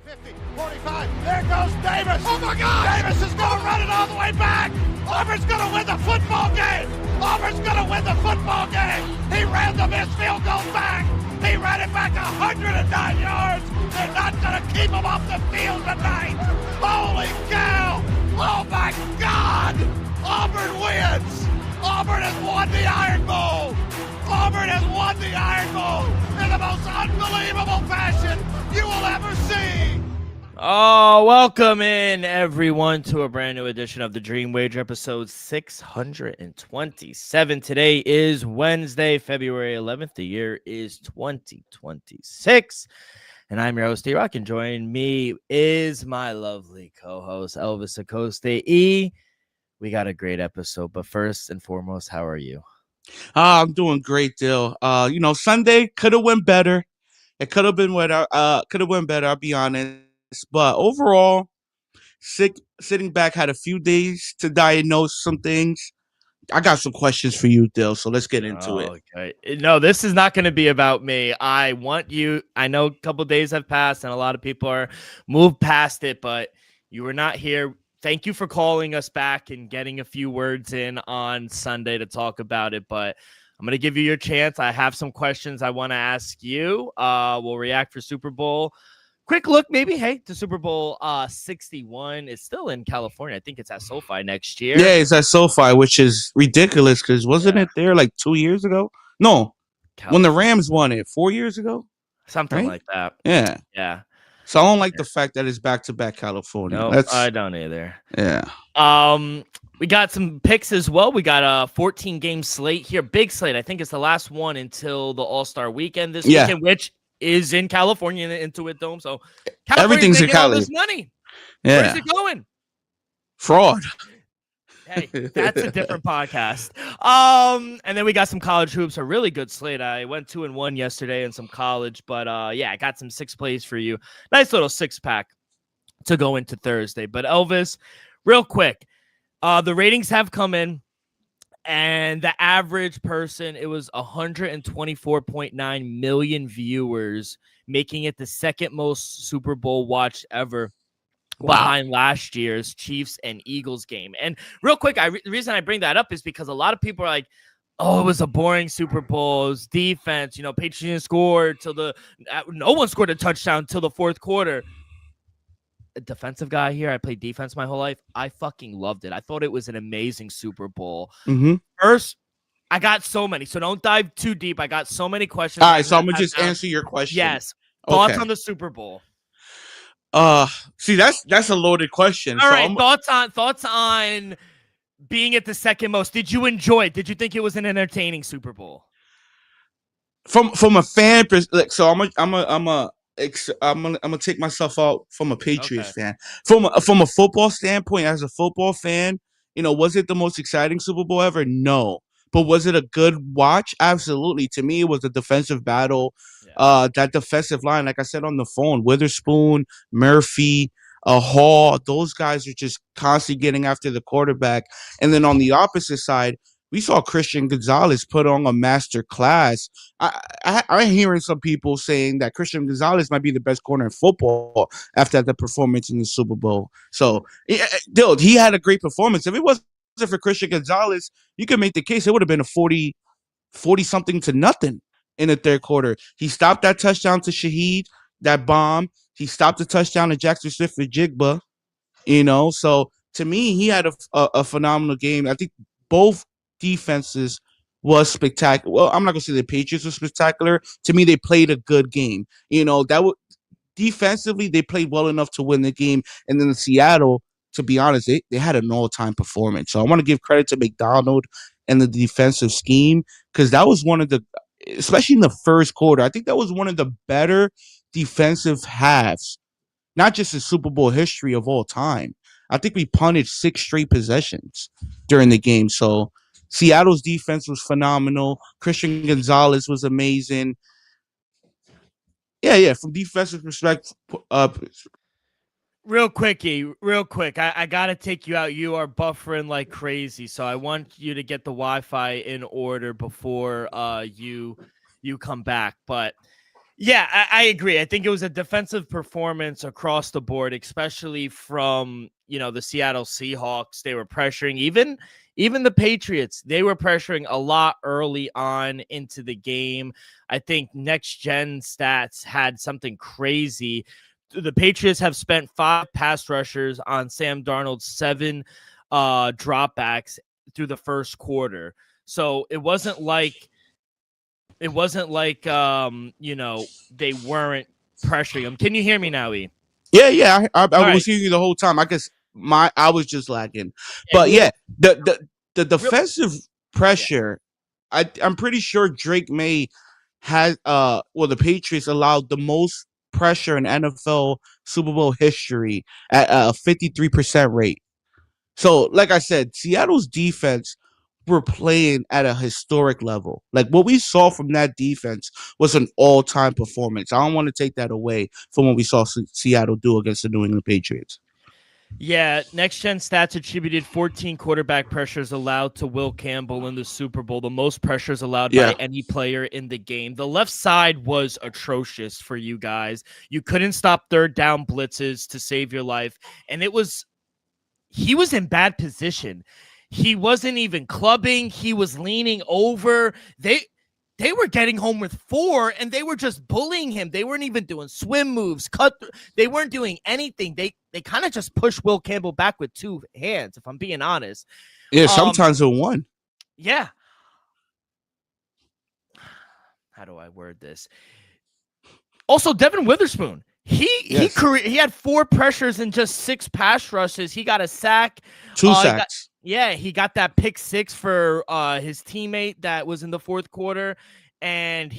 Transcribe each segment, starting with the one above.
50, 45, there goes Davis. Oh my God! Davis is going to run it all the way back. Auburn's going to win the football game. Auburn's going to win the football game. He ran the missed field goal back. He ran it back 109 yards. They're not going to keep him off the field tonight. Holy cow. Oh my God. Auburn wins. Auburn has won the Iron Bowl. Auburn has won the Iron Bowl in the most unbelievable fashion you will ever see. Oh, welcome in, everyone, to a brand new edition of the Dream Wager, episode 627. Today is Wednesday, February 11th. The year is 2026. And I'm your host, D-Rock, and joining me is my lovely co-host, Elvis Acosta. E, we got a great episode, but first and foremost, how are you? I'm doing great, Dill. Sunday could have went better. It could have been better. I'll be honest. But overall, sitting back, had a few days to diagnose some things. I got some questions for you, Dill. So let's get into it. Okay. No, this is not going to be about me. I want you. I know a couple days have passed, and a lot of people are moved past it, but you were not here. Thank you for calling us back and getting a few words in on Sunday to talk about it, but I'm going to give you your chance. I have some questions I want to ask you. We'll react for Super Bowl. Quick look, maybe, to Super Bowl 61. It's still in California. I think it's at SoFi next year. Yeah, it's at SoFi, which is ridiculous because wasn't it there like 2 years ago? No, when the Rams won it 4 years ago? Something like that. Yeah. Yeah. So I don't like the fact that it's back-to-back California. No, I don't either. Yeah. We got some picks as well. We got a 14-game slate here. Big slate. I think it's the last one until the All-Star weekend this weekend, which is in California in the Intuit Dome. So everything's in Cali. All this money. Yeah. Where's it going? Fraud. Hey, that's a different podcast. And then we got some college hoops, a really good slate. I went 2-1 yesterday in some college, but I got some 6 plays for you. Nice little 6-pack to go into Thursday. But Elvis, real quick, the ratings have come in, and the average person, it was 124.9 million viewers, making it the second most Super Bowl watched ever. Wow. Behind last year's Chiefs and Eagles game. And real quick, the reason I bring that up is because a lot of people are like, oh, it was a boring Super Bowl. It was defense. Patriots scored no one scored a touchdown till the fourth quarter. A defensive guy here. I played defense my whole life. I fucking loved it. I thought it was an amazing Super Bowl. Mm-hmm. First, I got so many, so don't dive too deep. I got so many questions. All right, so I'm going to just answer your question. Yes. Thoughts on the Super Bowl? See, that's a loaded question. All right, thoughts on being at the second most. Did you enjoy it? Did you think it was an entertaining Super Bowl? From a fan perspective, so I'm gonna take myself out from a Patriots fan. From a football standpoint, as a football fan, was it the most exciting Super Bowl ever? No. But was it a good watch? Absolutely. To me, it was a defensive battle. Yeah. That defensive line, like I said on the phone, Witherspoon, Murphy, Hall, those guys are just constantly getting after the quarterback. And then on the opposite side, we saw Christian Gonzalez put on a master class. I'm hearing some people saying that Christian Gonzalez might be the best corner in football after the performance in the Super Bowl. So, dude, he had a great performance. If it wasn't for Christian Gonzalez, you could make the case it would have been a 40-something to nothing in the third quarter. He stopped that touchdown to Shaheed, that bomb. He stopped the touchdown to Jackson Smith-Njigba, So, to me, he had a phenomenal game. I think both defenses was spectacular. Well, I'm not going to say the Patriots were spectacular. To me, they played a good game. Defensively, they played well enough to win the game. And then Seattle, to be honest, they had an all-time performance. So I want to give credit to McDonald and the defensive scheme because that was one of the, especially in the first quarter, I think that was one of the better defensive halves, not just in Super Bowl history of all time. I think we punted 6 straight possessions during the game. So Seattle's defense was phenomenal. Christian Gonzalez was amazing. Yeah, from defensive perspective, Real quick, I got to take you out. You are buffering like crazy, so I want you to get the Wi-Fi in order before you come back. But Yeah, I agree. I think it was a defensive performance across the board, especially from, the Seattle Seahawks. They were pressuring even the Patriots. They were pressuring a lot early on into the game. I think Next Gen Stats had something crazy. The Patriots have spent 5 pass rushers on Sam Darnold's 7 dropbacks through the first quarter. So it wasn't like they weren't pressuring him. Can you hear me now, E? Yeah. I All was right. hearing you the whole time. I guess I was just lagging, Yeah, but yeah, the real, defensive yeah. pressure. I'm pretty sure Drake May has the Patriots allowed the most pressure in NFL Super Bowl history at a 53% rate. So, like I said, Seattle's defense were playing at a historic level. Like what we saw from that defense was an all-time performance. I don't want to take that away from what we saw Seattle do against the New England Patriots. Yeah, Next Gen Stats attributed 14 quarterback pressures allowed to Will Campbell in the Super Bowl, the most pressures allowed by any player in the game. The left side was atrocious for you guys. You couldn't stop third down blitzes to save your life, and he was in bad position. He wasn't even clubbing. He was leaning over. They were getting home with 4, and they were just bullying him. They weren't even doing swim moves, they weren't doing anything. They kind of just pushed Will Campbell back with 2 hands, if I'm being honest. Yeah, sometimes with 1. Yeah. How do I word this? Also, Devin Witherspoon. He had 4 pressures and just 6 pass rushes. He got a sack. 2 sacks. He got that pick 6 for his teammate that was in the fourth quarter, and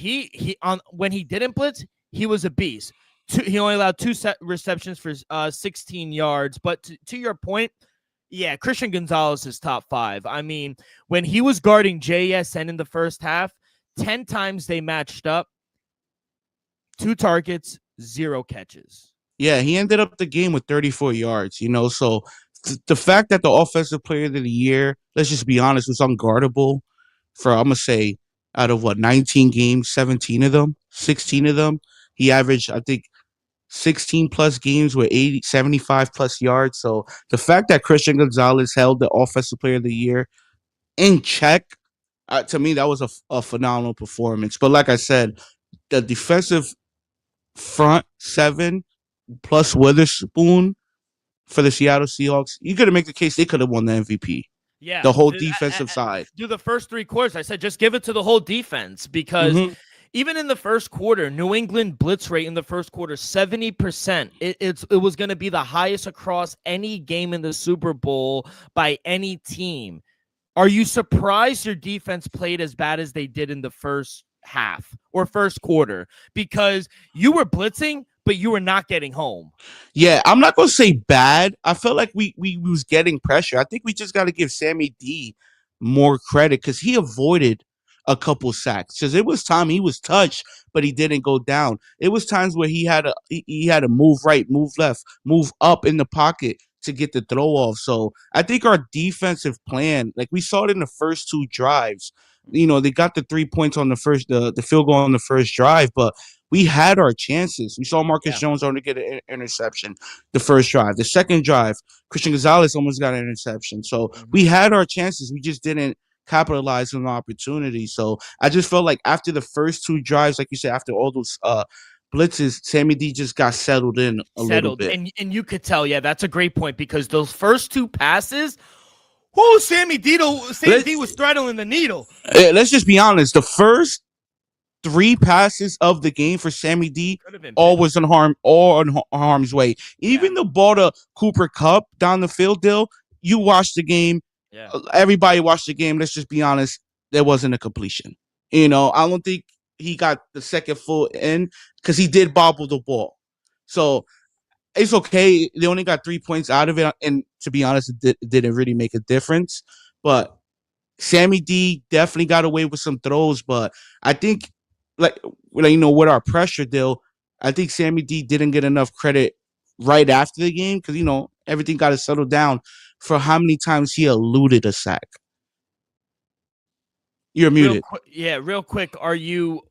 when he didn't blitz, he was a beast. He only allowed 2 receptions for 16 yards. But to your point, yeah, Christian Gonzalez is top 5. I mean, when he was guarding JSN in the first half, 10 times they matched up, 2 targets, 0 catches. Yeah, he ended up the game with 34 yards, so the fact that the offensive player of the year, let's just be honest, was unguardable for, I'm going to say, out of 19 games, 17 of them, 16 of them, he averaged, I think, 16 plus games with 75 plus yards. So the fact that Christian Gonzalez held the offensive player of the year in check, to me, that was a phenomenal performance. But like I said, the defensive front 7 plus Witherspoon for the Seattle Seahawks, you got to make the case they could have won the MVP. Yeah, the whole defensive side. Do the first 3 quarters. I said just give it to the whole defense because even in the first quarter, New England blitz rate in the first quarter 70%. It was going to be the highest across any game in the Super Bowl by any team. Are you surprised your defense played as bad as they did in the first half or first quarter? Because you were blitzing, but you were not getting home. Yeah, I'm not going to say bad. I felt like we was getting pressure. I think we just got to give Sammy D more credit because he avoided a couple sacks. Because it was time he was touched, but he didn't go down. It was times where he had to move right, move left, move up in the pocket to get the throw off. So I think our defensive plan, like we saw it in the first 2 drives, they got the 3 points on the field goal on the first drive, but we had our chances. We saw Marcus Jones only get an interception the first drive. The second drive, Christian Gonzalez almost got an interception. So we had our chances. We just didn't capitalize on the opportunity. So I just felt like after the first 2 drives, like you said, after all those blitzes, Sammy D just got settled in a little bit. And you could tell, yeah, that's a great point because those first 2 passes, Sammy D was threading the needle. Let's just be honest. The first 3 passes of the game for Sammy D all on harm's way. Even the ball to Cooper Kupp down the field, Dill, you watched the game. Yeah. Everybody watched the game. Let's just be honest. There wasn't a completion. I don't think he got the second full in because he did bobble the ball. So it's okay. They only got 3 points out of it. And to be honest, it didn't really make a difference. But Sammy D definitely got away with some throws. But I think, with our pressure deal, I think Sammy D didn't get enough credit right after the game because, everything got to settle down for how many times he eluded a sack. You're muted. Real quick. Are you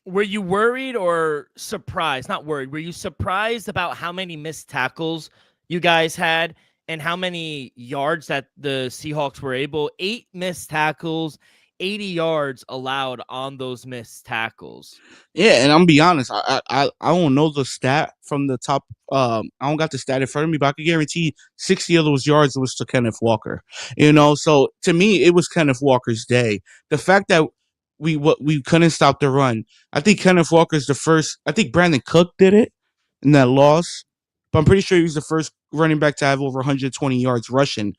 Were you worried or surprised? Not worried. Were you surprised about how many missed tackles you guys had and how many yards that the Seahawks were able? 8 missed tackles, 80 yards allowed on those missed tackles. Yeah, and I'm gonna be honest. I don't know the stat from the top. I don't got the stat in front of me, but I can guarantee 60 of those yards was to Kenneth Walker. So to me, it was Kenneth Walker's day. The fact that we couldn't stop the run. I think Kenneth Walker's the first. I think Brandon Cook did it in that loss, but I'm pretty sure he was the first running back to have over 120 yards rushing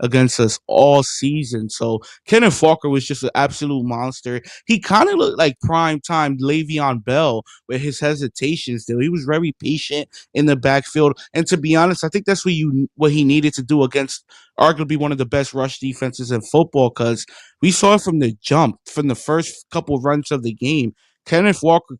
against us all season. So Kenneth Walker was just an absolute monster. He kind of looked like prime time Le'Veon Bell with his hesitations. Though he was very patient in the backfield, and to be honest, I think that's what he needed to do against arguably one of the best rush defenses in football. Because we saw it from the jump, from the first couple runs of the game. Kenneth Walker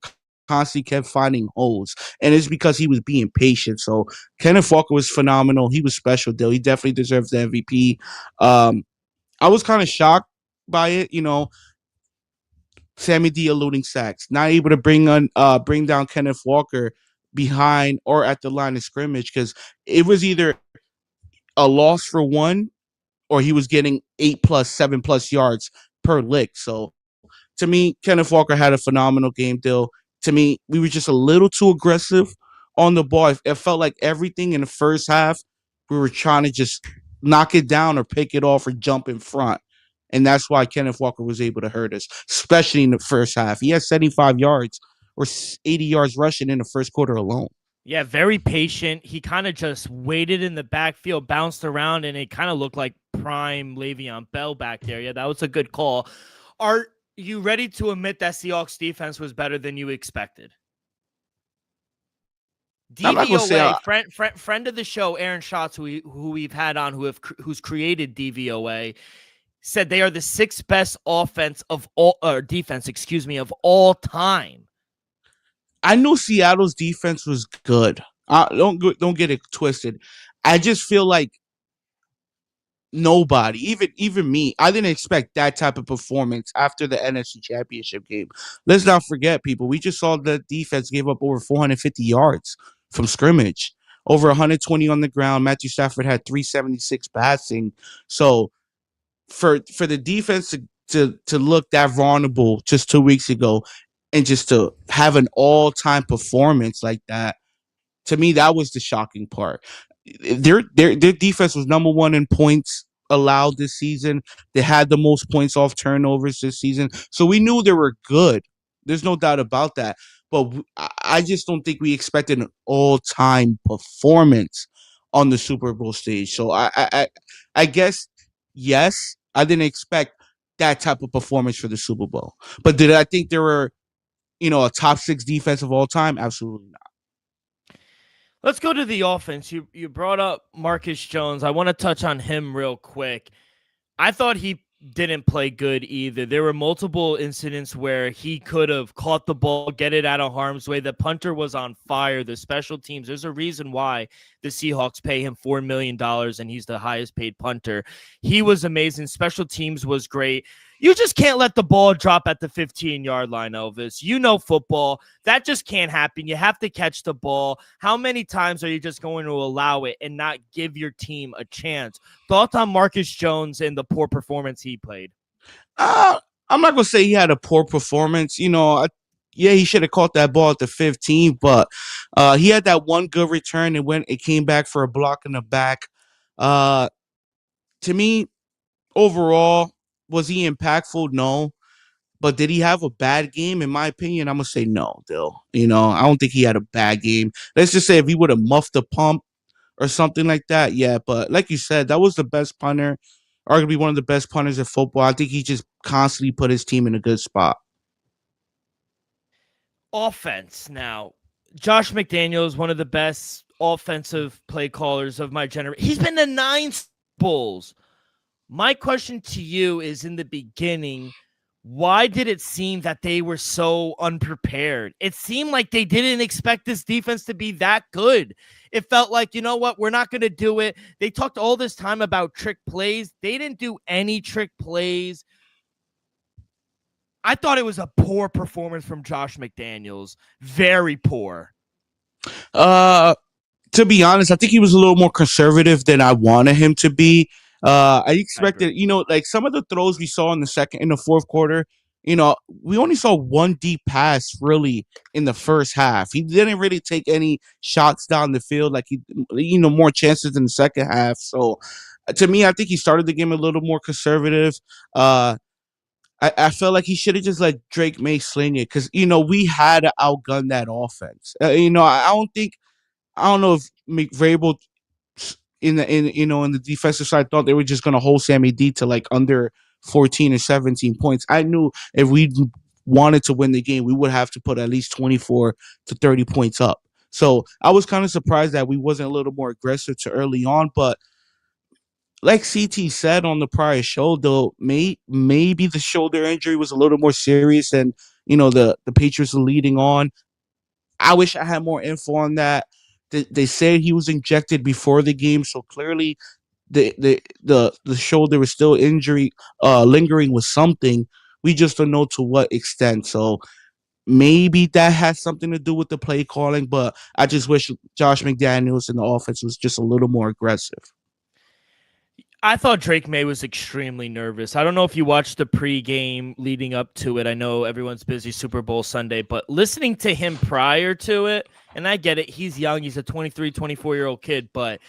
constantly kept finding holes, and it's because he was being patient. So Kenneth Walker was phenomenal. He was special, though. He definitely deserves the MVP. I was kind of shocked by it, Sammy D eluding sacks, not able to bring down Kenneth Walker behind or at the line of scrimmage, because it was either a loss for one or he was getting 8+, 7+ yards per lick. So to me, Kenneth Walker had a phenomenal game, Dill. To me, we were just a little too aggressive on the ball. It felt like everything in the first half, we were trying to just knock it down or pick it off or jump in front. And that's why Kenneth Walker was able to hurt us, especially in the first half. He had 75 yards or 80 yards rushing in the first quarter alone. Yeah, very patient. He kind of just waited in the backfield, bounced around, and it kind of looked like prime Le'Veon Bell back there. Yeah, that was a good call. Are you ready to admit that Seahawks defense was better than you expected? DVOA, friend of the show, Aaron Schatz, who we've had on, who's created DVOA, said they are the 6th best defense of all time. I knew Seattle's defense was good. Don't get it twisted. I just feel like nobody, even me, I didn't expect that type of performance after the NFC Championship game. Let's not forget, people, we just saw the defense gave up over 450 yards from scrimmage, over 120 on the ground. Matthew Stafford had 376 passing. So for the defense to look that vulnerable just 2 weeks ago and just to have an all-time performance like that, to me, that was the shocking part. Their defense was number one in points allowed this season. They had the most points off turnovers this season. So we knew they were good. There's no doubt about that. But I just don't think we expected an all-time performance on the Super Bowl stage. So I guess, yes, I didn't expect that type of performance for the Super Bowl. But did I think there were, a top 6 defense of all time? Absolutely not. Let's go to the offense. You brought up Marcus Jones. I want to touch on him real quick. I thought he didn't play good either. There were multiple incidents where he could have caught the ball, get it out of harm's way. The punter was on fire. The special teams, there's a reason why the Seahawks pay him $4 million and he's the highest paid punter. He was amazing. Special teams was great. You just can't let the ball drop at the 15-yard line, Elvis. You know football. That just can't happen. You have to catch the ball. How many times are you just going to allow it and not give your team a chance? Thoughts on Marcus Jones and the poor performance he played? I'm not going to say he had a poor performance. Yeah, he should have caught that ball at the 15, but he had that one good return and it came back for a block in the back. To me, overall, was he impactful? No. But did he have a bad game? In my opinion, I'm going to say no, Dill. I don't think he had a bad game. Let's just say if he would have muffed the pump or something like that, yeah. But like you said, that was the best punter, arguably one of the best punters in football. I think he just constantly put his team in a good spot. Offense now. Josh McDaniels, one of the best offensive play callers of my generation. He's been to 9 Bulls. My question to you is, in the beginning, why did it seem that they were so unprepared? It seemed like they didn't expect this defense to be that good. It felt like, you know what, we're not going to do it. They talked all this time about trick plays. They didn't do any trick plays. I thought it was a poor performance from Josh McDaniels. Very poor. To be honest, I think he was a little more conservative than I wanted him to be. I expected, like some of the throws we saw in the fourth quarter, we only saw one deep pass really in the first half. He didn't really take any shots down the field like more chances in the second half. So to me, I think he started the game a little more conservative. I felt like he should have just let Drake May sling it because, we had to outgun that offense. I don't know if McVable in the defensive side thought they were just going to hold Sammy D to like under 14 or 17 points. I knew if we wanted to win the game, we would have to put at least 24 to 30 points up. So I was kind of surprised that we wasn't a little more aggressive to early on. But like CT said on the prior show, though, maybe the shoulder injury was a little more serious than, the Patriots are leading on. I wish I had more info on that. They said he was injected before the game, so clearly the shoulder was still injury lingering with something. We just don't know to what extent. So maybe that has something to do with the play calling, but I just wish Josh McDaniels and the offense was just a little more aggressive. I thought Drake May was extremely nervous. I don't know if you watched the pregame leading up to it. I know everyone's busy Super Bowl Sunday, but listening to him prior to it, and I get it, he's young. He's a 23, 24-year-old kid, but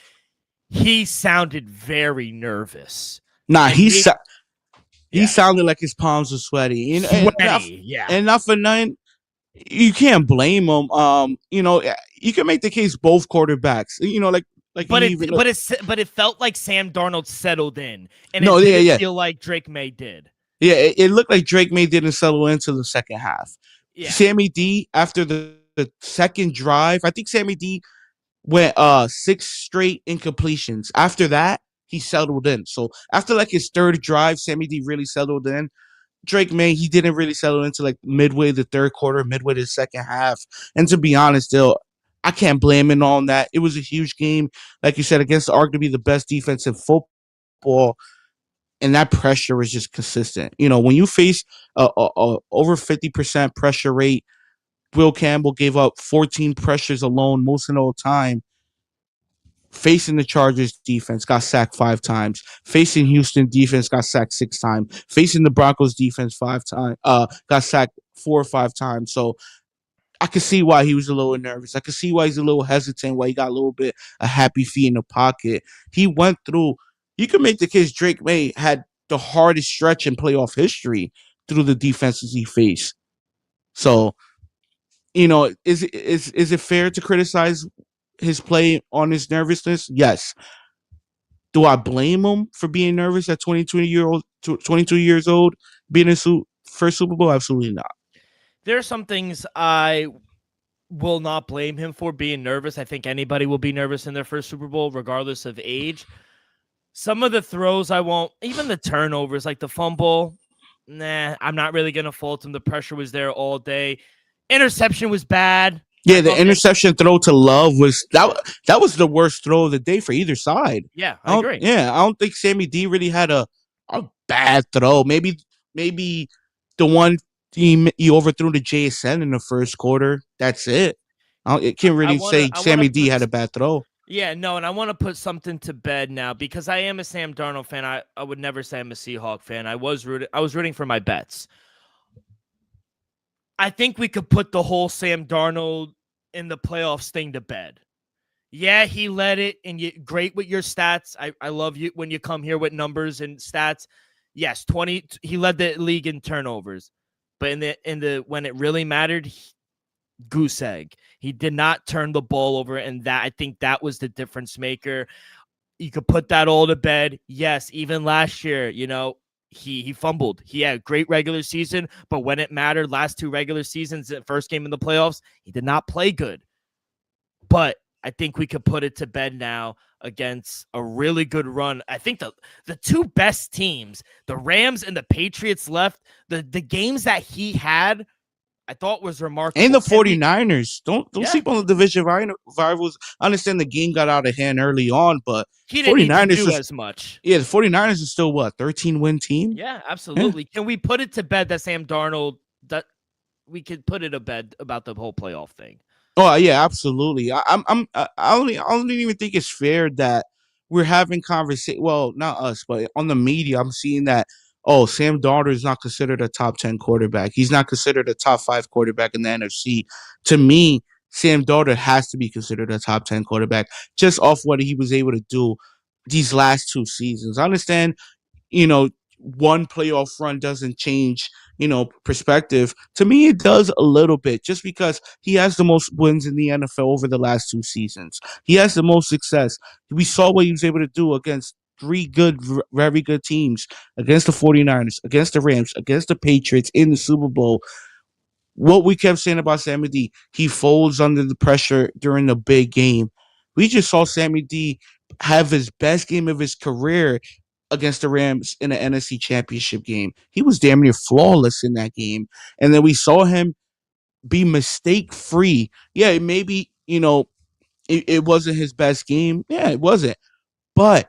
he sounded very nervous. Nah, he sounded like his palms were sweaty. And not for nothing, you can't blame him. You can make the case both quarterbacks. But it felt like Sam Darnold settled in, and it didn't feel like Drake May did. Yeah, it looked like Drake May didn't settle into the second half. Yeah. Sammy D, after the second drive, I think Sammy D went 6 straight incompletions. After that, he settled in. So after like his third drive, Sammy D really settled in. Drake May, he didn't really settle into like midway the third quarter, midway the second half. And to be honest, still, I can't blame him on that. It was a huge game, like you said, against arguably the best defense in football, and that pressure was just consistent. When you face a over 50% pressure rate, Will Campbell gave up 14 pressures alone most of the time. Facing the Chargers defense, got sacked 5 times. Facing Houston defense, got sacked 6 times. Facing the Broncos defense 5 times, got sacked 4 or 5 times. So I could see why he was a little nervous. I could see why he's a little hesitant, why he got a little bit of happy feet in the pocket. He went through, you can make the case Drake May had the hardest stretch in playoff history through the defenses he faced. So, is it fair to criticize his play on his nervousness? Yes. Do I blame him for being nervous at 22 years old, being his first Super Bowl? Absolutely not. There are some things I will not blame him for being nervous. I think anybody will be nervous in their first Super Bowl, regardless of age. Some of the throws I won't, even the turnovers, like the fumble, I'm not really going to fault him. The pressure was there all day. Interception was bad. Yeah, the interception throw to Love that was the worst throw of the day for either side. Yeah, I agree. Yeah, I don't think Sammy D really had a bad throw. Maybe the one he overthrew to JSN in the first quarter. That's it. I can't really say Sammy D had a bad throw. Yeah, no, and I want to put something to bed now because I am a Sam Darnold fan. I would never say I'm a Seahawk fan. I was rooting for my bets. I think we could put the whole Sam Darnold in the playoffs thing to bed. Yeah, he led it, and great with your stats. I love you when you come here with numbers and stats. Yes, he led the league in turnovers. But in the when it really mattered, goose egg. He did not turn the ball over, and I think that was the difference maker. You could put that all to bed. Yes, even last year, he fumbled. He had a great regular season, but when it mattered, last 2 regular seasons, the first game in the playoffs, he did not play good. But I think we could put it to bed now against a really good run. I think the 2 best teams, the Rams and the Patriots left, the games that he had I thought was remarkable. And the 49ers. Don't sleep on the division rivals. I understand the game got out of hand early on, but he didn't 49ers need to do as much. Yeah, the 49ers are still, 13-win team? Yeah, absolutely. Yeah. Can we put it to bed that Sam Darnold, that we could put it to bed about the whole playoff thing? Oh, yeah, absolutely. I don't even think it's fair that we're having conversation. Well, not us, but on the media, I'm seeing that, Sam Darnold is not considered a top 10 quarterback. He's not considered a top 5 quarterback in the NFC. To me, Sam Darnold has to be considered a top 10 quarterback just off what he was able to do these last 2 seasons. I understand, one playoff run doesn't change, perspective. To me, it does a little bit just because he has the most wins in the NFL over the last 2 seasons. He has the most success. We saw what he was able to do against 3 very good teams, against the 49ers, against the Rams, against the Patriots in the Super Bowl. What we kept saying about Sammy D, he folds under the pressure during the big game. We just saw Sammy D have his best game of his career against the Rams in the NFC Championship game. He was damn near flawless in that game. And then we saw him be mistake-free. Yeah, maybe, it wasn't his best game. Yeah, it wasn't. But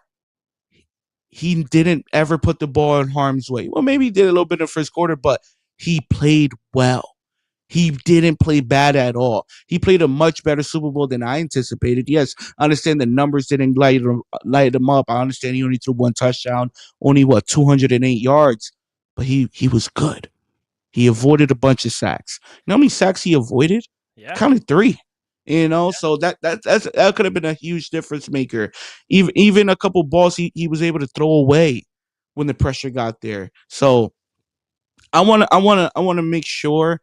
he didn't ever put the ball in harm's way. Well, maybe he did a little bit in the first quarter, but he played well. He didn't play bad at all. He played a much better Super Bowl than I anticipated. Yes, I understand the numbers didn't light him up. I understand he only threw 1 touchdown, only 208 yards, but he was good. He avoided a bunch of sacks. You know how many sacks he avoided? Yeah, counted 3. So that could have been a huge difference maker. Even a couple balls he was able to throw away when the pressure got there. So I want to make sure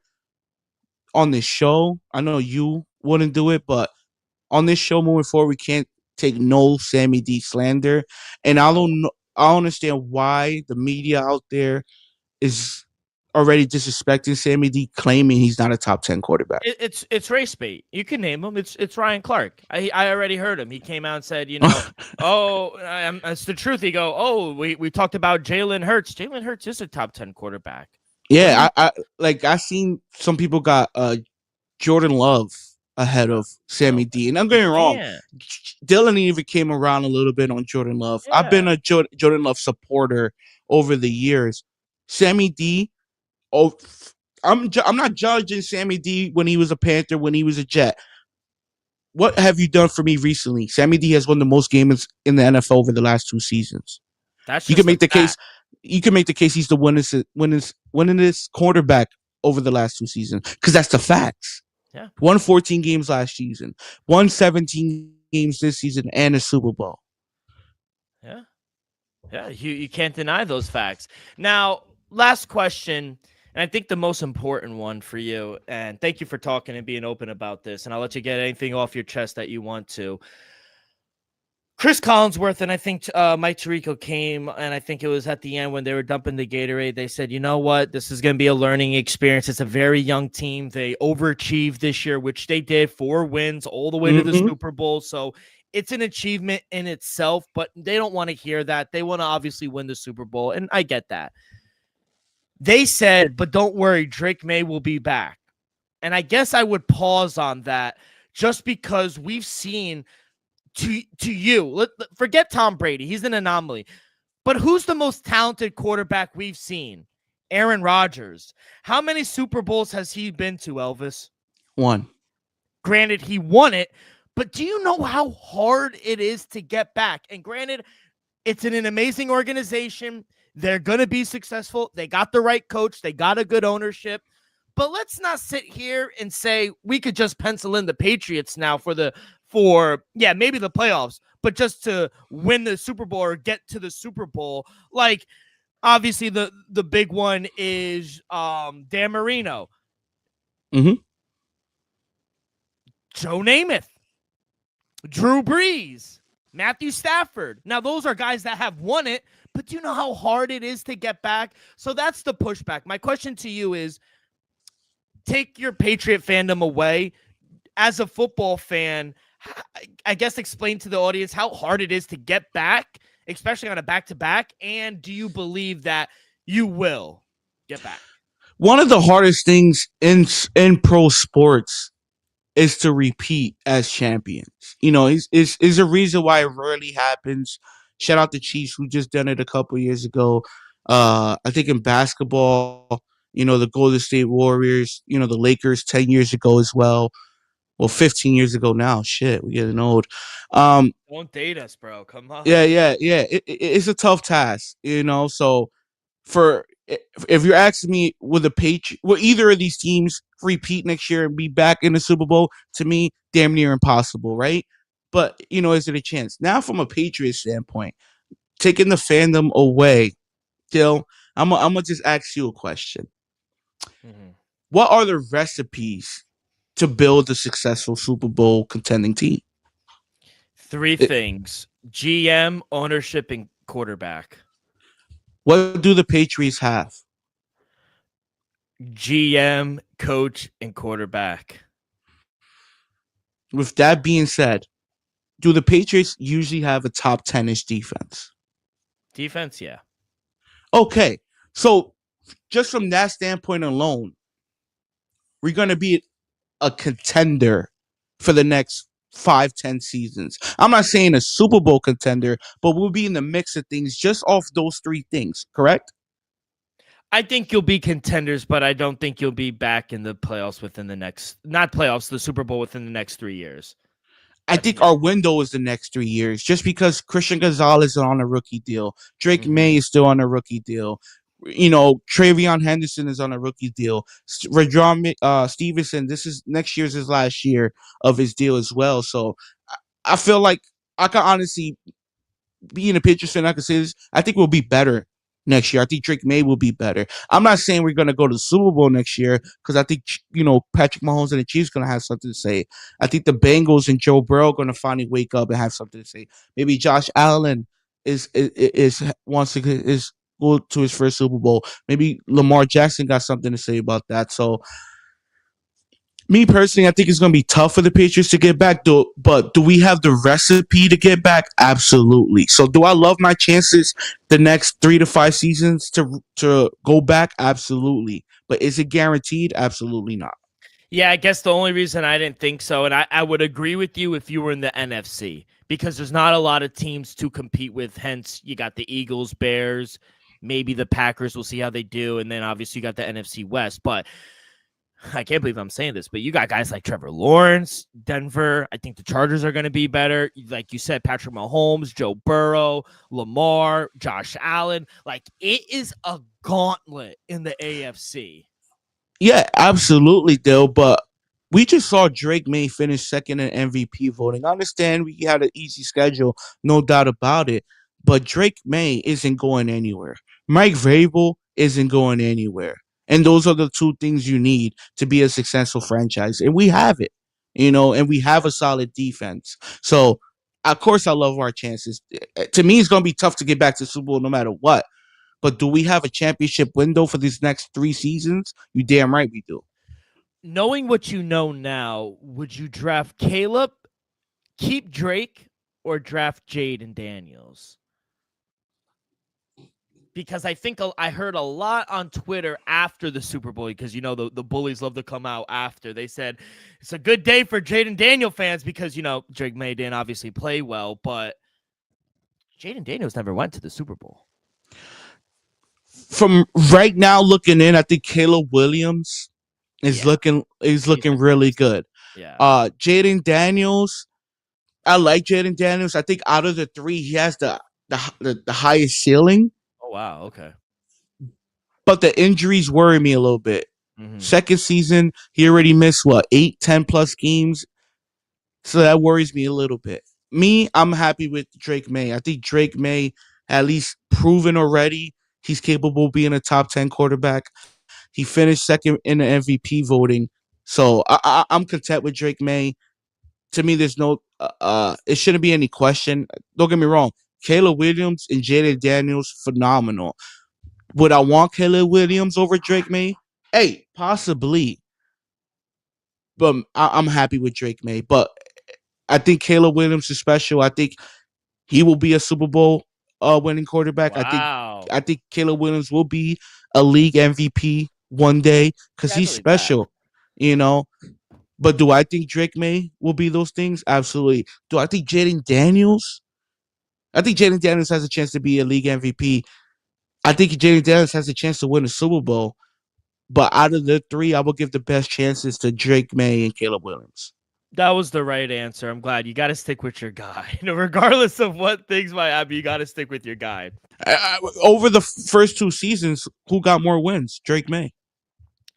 on this show, I know you wouldn't do it, but on this show moving forward, we can't take no Sammy D slander. And I don't understand why the media out there is already disrespecting Sammy D, claiming he's not a top 10 quarterback. It's race bait. You can name him. It's Ryan Clark. I already heard him. He came out and said, it's the truth. He go, we talked about Jalen Hurts. Jalen Hurts is a top 10 quarterback. Yeah, I seen some people got Jordan Love ahead of Sammy D. And I'm getting wrong. Dylan even came around a little bit on Jordan Love. Yeah. I've been a Jordan Love supporter over the years. Sammy D, I'm not judging Sammy D when he was a Panther, when he was a Jet. What have you done for me recently? Sammy D has won the most games in the NFL over the last 2 seasons. That's you can make the case. You can make the case he's the winningest quarterback over the last 2 seasons because that's the facts. Yeah, won 14 games last season, won 17 games this season, and a Super Bowl. Yeah, you can't deny those facts. Now, last question, and I think the most important one for you. And thank you for talking and being open about this. And I'll let you get anything off your chest that you want to. Chris Collinsworth and I think Mike Tirico came, and I think it was at the end when they were dumping the Gatorade. They said, you know what? This is going to be a learning experience. It's a very young team. They overachieved this year, which they did, 4 wins all the way to the Super Bowl. So it's an achievement in itself, but they don't want to hear that. They want to obviously win the Super Bowl, and I get that. They said, but don't worry, Drake May will be back. And I guess I would pause on that just because we've seen – to you, forget Tom Brady. He's an anomaly. But who's the most talented quarterback we've seen? Aaron Rodgers. How many Super Bowls has he been to, Elvis? 1. Granted, he won it, but do you know how hard it is to get back? And granted, it's an amazing organization. They're going to be successful. They got the right coach. They got a good ownership. But let's not sit here and say we could just pencil in the Patriots now for maybe the playoffs, but just to win the Super Bowl or get to the Super Bowl. Like, obviously the big one is Dan Marino. Mm-hmm. Joe Namath. Drew Brees. Matthew Stafford. Now, those are guys that have won it, but do you know how hard it is to get back? So that's the pushback. My question to you is, take your Patriot fandom away. As a football fan, I guess explain to the audience how hard it is to get back, especially on a back-to-back, and do you believe that you will get back? one of the hardest things in pro sports is to repeat as champions. Is a reason why it rarely happens. Shout out the Chiefs who just done it a couple years ago. I think in basketball, the Golden State Warriors, the Lakers 10 years ago as well. Well, 15 years ago now. Shit, we're getting old. Don't date us, bro. Come on. Yeah. It's a tough task, So for if you're asking me, will either of these teams repeat next year and be back in the Super Bowl? To me, damn near impossible, right? But is it a chance? Now, from a Patriots standpoint, taking the fandom away, Dill, I'm gonna just ask you a question. Mm-hmm. What are the recipes to build a successful Super Bowl contending team? Three things: GM, ownership, and quarterback. What do the Patriots have? GM, coach, and quarterback. With that being said, do the Patriots usually have a top 10-ish defense? Defense, yeah. Okay, so just from that standpoint alone, we're going to be a contender for the next 5-10 seasons. I'm not saying a Super Bowl contender, but we'll be in the mix of things just off those three things, correct? I think you'll be contenders, but I don't think you'll be back in the playoffs within the next, not playoffs, the Super Bowl within the next 3 years. I think our window is the next 3 years, just because Christian Gonzalez is on a rookie deal. Drake May is still on a rookie deal. Travion Henderson is on a rookie deal. Radron Stevenson, this is next year's his last year of his deal as well. So I feel like I can honestly, being a Patriots fan, I can say this. I think we'll be better next year. I think Drake May will be better. I'm not saying we're going to go to the Super Bowl next year because I think, Patrick Mahomes and the Chiefs going to have something to say. I think the Bengals and Joe Burrow going to finally wake up and have something to say. Maybe Josh Allen wants to go to his first Super Bowl. Maybe Lamar Jackson got something to say about that. So, me personally, I think it's going to be tough for the Patriots to get back, but do we have the recipe to get back? Absolutely. So do I love my chances the next 3 to 5 seasons to go back? Absolutely. But is it guaranteed? Absolutely not. Yeah, I guess the only reason I didn't think so, and I would agree with you if you were in the NFC, because there's not a lot of teams to compete with. Hence, you got the Eagles, Bears, maybe the Packers. We'll see how they do. And then obviously you got the NFC West. But I can't believe I'm saying this, but you got guys like Trevor Lawrence, Denver. I think the Chargers are going to be better. Like you said, Patrick Mahomes, Joe Burrow, Lamar, Josh Allen. Like, it is a gauntlet in the AFC. Yeah, absolutely, Dill. But we just saw Drake May finish second in MVP voting. I understand we had an easy schedule, no doubt about it. But Drake May isn't going anywhere. Mike Vrabel isn't going anywhere. And those are the two things you need to be a successful franchise. And we have it, and we have a solid defense. So, of course, I love our chances. To me, it's going to be tough to get back to the Super Bowl no matter what. But do we have a championship window for these next 3 seasons? You damn right we do. Knowing what you know now, would you draft Caleb, keep Drake, or draft Jaden Daniels? Because I think I heard a lot on Twitter after the Super Bowl, because, the bullies love to come out after. They said it's a good day for Jaden Daniel fans because, Drake May didn't obviously play well, but Jaden Daniels never went to the Super Bowl. From right now looking in, I think Caleb Williams is looking really good. Yeah. Jaden Daniels, I like Jaden Daniels. I think out of the 3, he has the highest ceiling. Oh, wow. Okay. But the injuries worry me a little bit. Mm-hmm. Second season, he already missed 8-10 plus games. So that worries me a little bit. I'm happy with Drake May. I think Drake May at least proven already he's capable of being a top 10 quarterback. He finished second in the MVP voting. So I'm content with Drake May. To me, there's no it shouldn't be any question. Don't get me wrong. Caleb Williams and Jaden Daniels, phenomenal. Would I want Caleb Williams over Drake May? Hey, possibly. But I'm happy with Drake May. But I think Caleb Williams is special. I think he will be a Super Bowl winning quarterback. Wow. I think Caleb Williams will be a league MVP one day because Yeah, I he's believe that. special, you know. But do I think Drake May will be those things? Absolutely. Do I think Jaden Daniels? I think Jaden Daniels has a chance to be a league MVP. I think Jaden Daniels has a chance to win a Super Bowl. But out of the three, I will give the best chances to Drake May and Caleb Williams. That was the right answer. I'm glad. You got to stick with your guy. Regardless of what things might happen, you got to stick with your guy. Over the first two seasons, who got more wins? Drake May.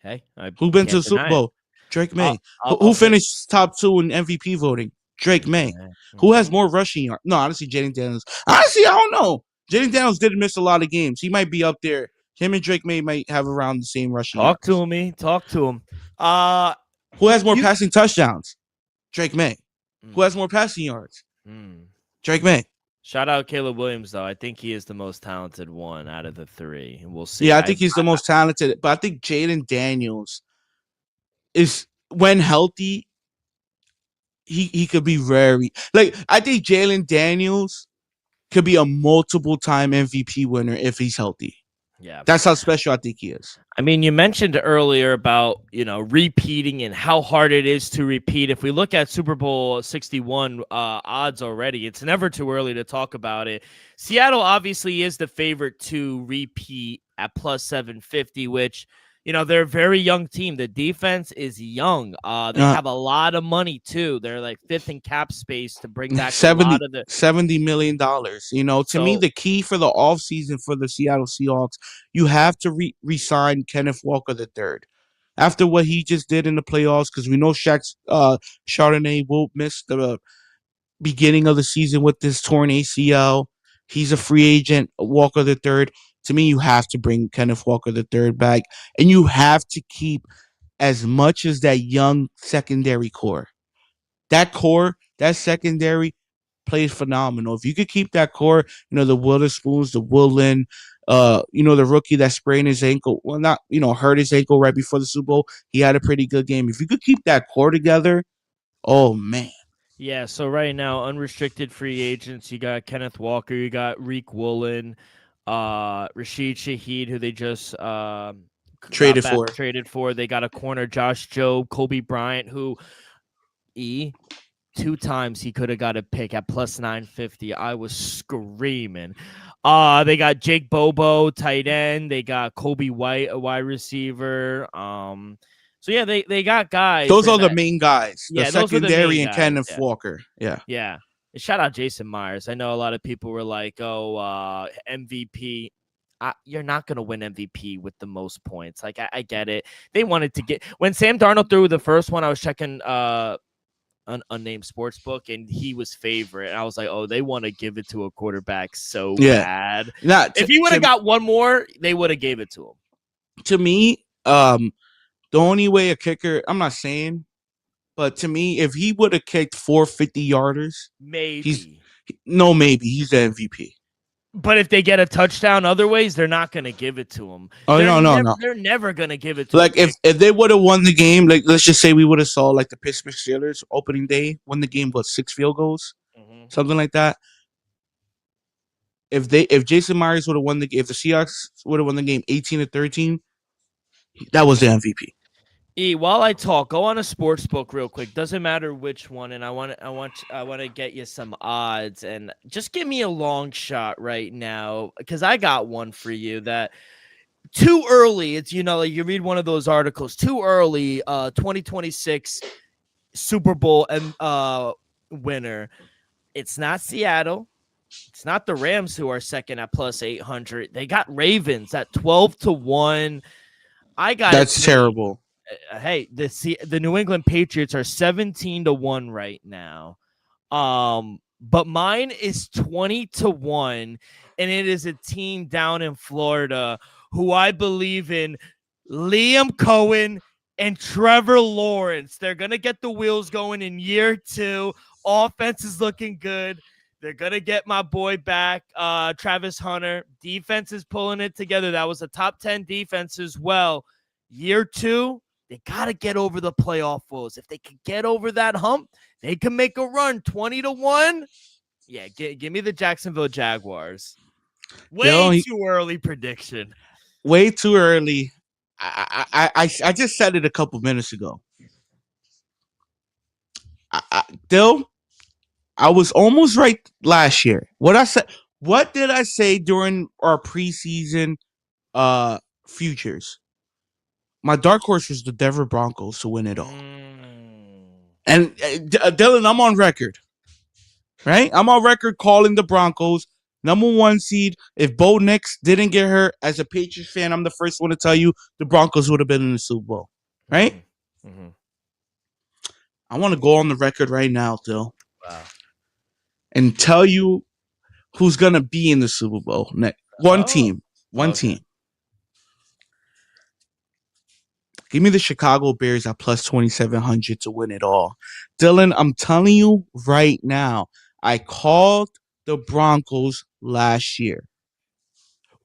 Hey, Who been to the Super Bowl? Drake May. Who finished top 2 in MVP voting? Drake May. Mm-hmm. Who has more rushing yards? No, honestly, Jaden Daniels. Honestly, I don't know. Jaden Daniels didn't miss a lot of games. He might be up there. Him and Drake May might have around the same rushing yards. Talk to him. Who has more passing touchdowns? Drake May. Who has more passing yards? Drake May. Shout out Caleb Williams, though. I think he is the most talented one out of the three. We'll see. Yeah, I think he's the most talented. But I think Jaden Daniels is, when healthy, he could be very, like, I think Jalen Daniels could be a multiple-time MVP winner if he's healthy. Yeah, that's how special I think he is. I mean, you mentioned earlier about, repeating and how hard it is to repeat. If we look at Super Bowl 61 odds already, it's never too early to talk about it. Seattle obviously is the favorite to repeat at plus 750, which, they're a very young team. The defense is young. They have a lot of money too. They're like fifth in cap space to bring back $70 million. To me, the key for the offseason for the Seattle Seahawks, you have to re-sign Kenneth Walker III. After what he just did in the playoffs, because we know Chardonnay will miss the beginning of the season with this torn ACL. He's a free agent, Walker III. To me, you have to bring Kenneth Walker III back, and you have to keep as much as that young secondary core. That secondary plays phenomenal. If you could keep that core, the Witherspoons, the Woolen, the rookie that sprained his ankle, well, not, hurt his ankle right before the Super Bowl. He had a pretty good game. If you could keep that core together, oh, man. Yeah, so right now, unrestricted free agents, you got Kenneth Walker, you got Reek Woolen, Rashid Shaheed, who they just traded for. They got a corner, Josh Jobe, Kobe Bryant, who 2 times he could have got a pick at plus 950. I was screaming. They got Jake Bobo, tight end. They got Kobe White, a wide receiver. So yeah, they got guys. Those are the main guys. Yeah, the secondary and Kenneth Walker. Yeah. Yeah. Shout out Jason Myers. I know a lot of people were like, MVP. You're not going to win MVP with the most points. Like, I get it. They wanted to get – when Sam Darnold threw the first one, I was checking an unnamed sports book, and he was favorite. And I was like, oh, they want to give it to a quarterback so bad. If he would have got one more, they would have gave it to him. To me, the only way a kicker – I'm not saying – but to me, if he would have kicked 4 50-yarders, maybe he's the MVP. But if they get a touchdown other ways, they're not going to give it to him. Oh, no. They're never going to give it to him. Like, if they would have won the game, like, let's just say we would have saw, like, the Pittsburgh Steelers opening day, win the game, 6 field goals? Something like that. If Jason Myers would have won the game, if the Seahawks would have won the game 18-13, that was the MVP. While I talk, go on a sports book real quick. Doesn't matter which one, and I want to get you some odds, and just give me a long shot right now because I got one for you that too early. It's like you read one of those articles too early. 2026 Super Bowl winner. It's not Seattle. It's not the Rams who are second at plus 800. They got Ravens at 12-1. That's terrible. Hey, the New England Patriots are 17-1 right now. But mine is 20-1, and it is a team down in Florida who I believe in, Liam Cohen and Trevor Lawrence. They're going to get the wheels going in year 2. Offense is looking good. They're going to get my boy back, Travis Hunter. Defense is pulling it together. That was a top 10 defense as well. Year 2, they got to get over the playoff woes. If they can get over that hump, they can make a run 20-1. Yeah, give me the Jacksonville Jaguars. Way too early prediction. Way too early. I just said it a couple minutes ago. Dill, I was almost right last year. What did I say during our preseason futures? My dark horse was the Denver Broncos to win it all. And Dylan, I'm on record. Right? I'm on record calling the Broncos number 1 seed. If Bo Nix didn't get hurt, as a Patriots fan, I'm the first one to tell you the Broncos would have been in the Super Bowl. Right? Mm-hmm. I want to go on the record right now, Dill. Wow. And tell you who's going to be in the Super Bowl. One team. Give me the Chicago Bears at plus 2,700 to win it all. Dylan, I'm telling you right now, I called the Broncos last year.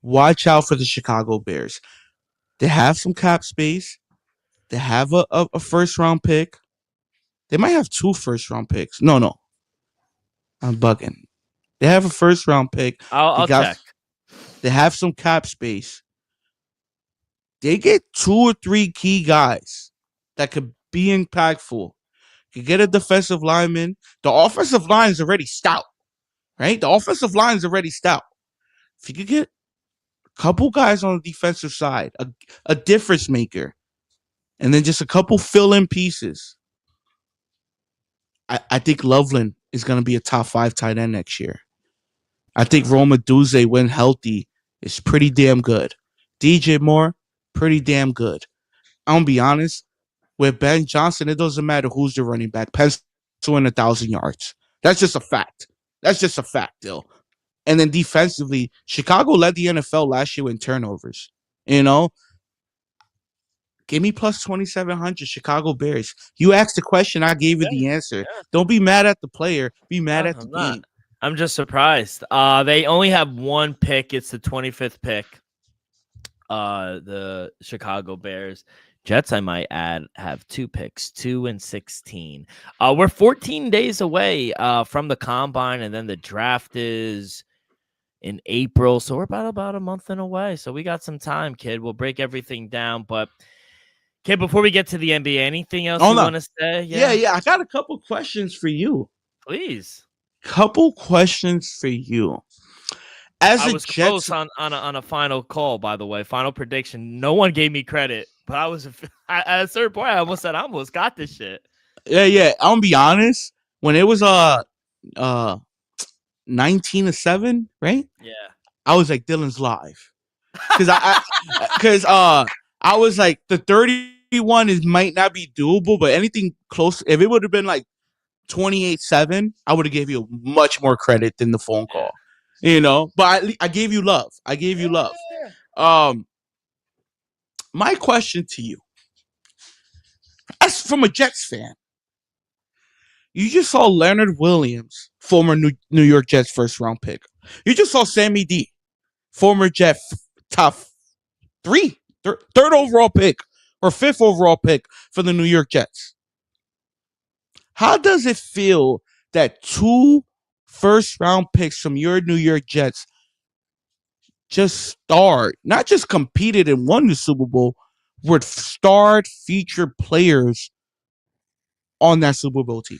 Watch out for the Chicago Bears. They have some cap space. They have a first-round pick. They might have 2 first-round picks. No. I'm bugging. They have a first-round pick. I'll check. They have some cap space. They get 2 or 3 key guys that could be impactful. You get a defensive lineman. The offensive line is already stout, right? The offensive line is already stout. If you could get a couple guys on the defensive side, a difference maker, and then just a couple fill-in pieces, I think Loveland is going to be a top 5 tight end next year. I think Roma Duze, when healthy, is pretty damn good. DJ Moore, pretty damn good. I'm going to be honest. With Ben Johnson, it doesn't matter who's the running back. Pencil in 1,000 yards. That's just a fact. Dill. And then defensively, Chicago led the NFL last year in turnovers. You know? Give me plus 2,700 Chicago Bears. You asked the question, I gave you the answer. Yeah. Don't be mad at the player. Be mad at the game. I'm just surprised. They only have 1 pick. It's the 25th pick. The Chicago Bears. Jets, I might add, have 2 picks, 2 and 16. We're 14 days away from the combine, and then the draft is in April. So we're about a month and away. So we got some time, kid. We'll break everything down. But, kid, before we get to the NBA, anything else you want to say? Yeah. I got a couple questions for you. Please. Couple questions for you. I was close on a final call, by the way. Final prediction. No one gave me credit. But I was at a certain point, I almost got this shit. Yeah. I'm gonna be honest. When it was 19-7, right? Yeah. I was like, Dylan's live, because I was like, the 31 might not be doable, but anything close. If it would have been like 28-7, I would have gave you much more credit than the phone call. You know, but I gave you love. My question to you, as from a Jets fan, you just saw Leonard Williams, former New York Jets first-round pick. You just saw Sammy D, former Jet top 3, third overall pick or 5th overall pick for the New York Jets. How does it feel that 2 first-round picks from your New York Jets just not just competed and won the Super Bowl, were starred featured players on that Super Bowl team?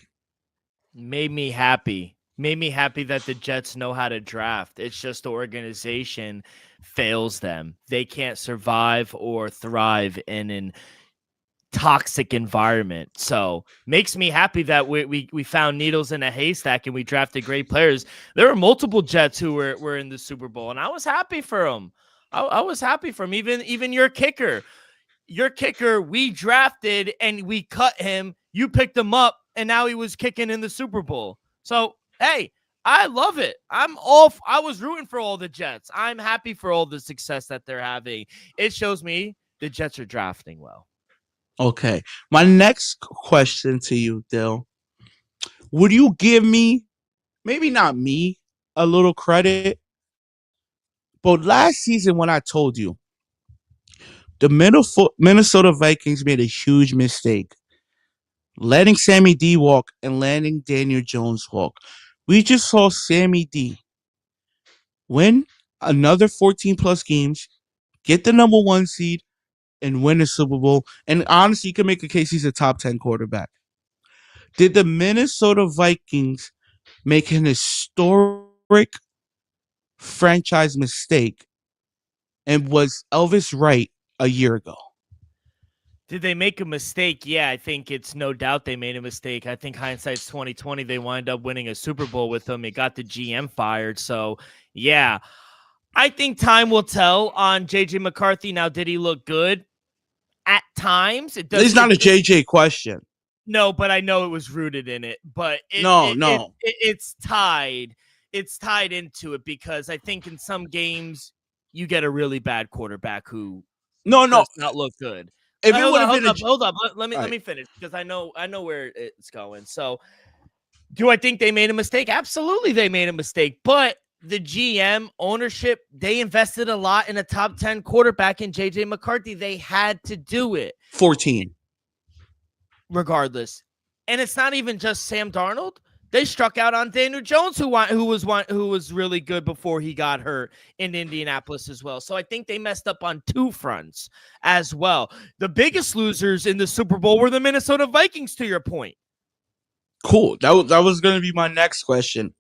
Made me happy that the Jets know how to draft. It's just the organization fails them. They can't survive or thrive in an toxic environment. So makes me happy that we found needles in a haystack and we drafted great players. There were multiple Jets who were in the Super Bowl, and I was happy for them. I was happy for him. Even your kicker, we drafted and we cut him. You picked him up, and now he was kicking in the Super Bowl. So, hey, I love it. I was rooting for all the Jets. I'm happy for all the success that they're having. It shows me the Jets are drafting well. Okay. My next question to you, Dill. Would you give me, maybe not me, a little credit, but last season when I told you, the Minnesota Vikings made a huge mistake letting Sammy D walk and letting Daniel Jones walk. We just saw Sammy D win another 14 plus games, get the number 1 seed, and win a Super Bowl. And honestly, you can make a case he's a top 10 quarterback. Did the Minnesota Vikings make an historic franchise mistake? And was Elvis right a year ago? Did they make a mistake? Yeah, I think it's no doubt they made a mistake. I think hindsight's 2020. They wind up winning a Super Bowl with them. It got the GM fired. So, yeah, I think time will tell on JJ McCarthy. Now, did he look good? At times, it does. It's not a JJ question. No, but I know it was rooted in it. But it's tied. It's tied into it because I think in some games you get a really bad quarterback who does not look good. If it would have been hold up. Let me finish because I know where it's going. So, do I think they made a mistake? Absolutely, they made a mistake. But the GM ownership, they invested a lot in a top 10 quarterback in JJ McCarthy. They had to do it. 14. Regardless. And it's not even just Sam Darnold. They struck out on Daniel Jones, who was really good before he got hurt in Indianapolis as well. So I think they messed up on two fronts as well. The biggest losers in the Super Bowl were the Minnesota Vikings, to your point. Cool. That was going to be my next question.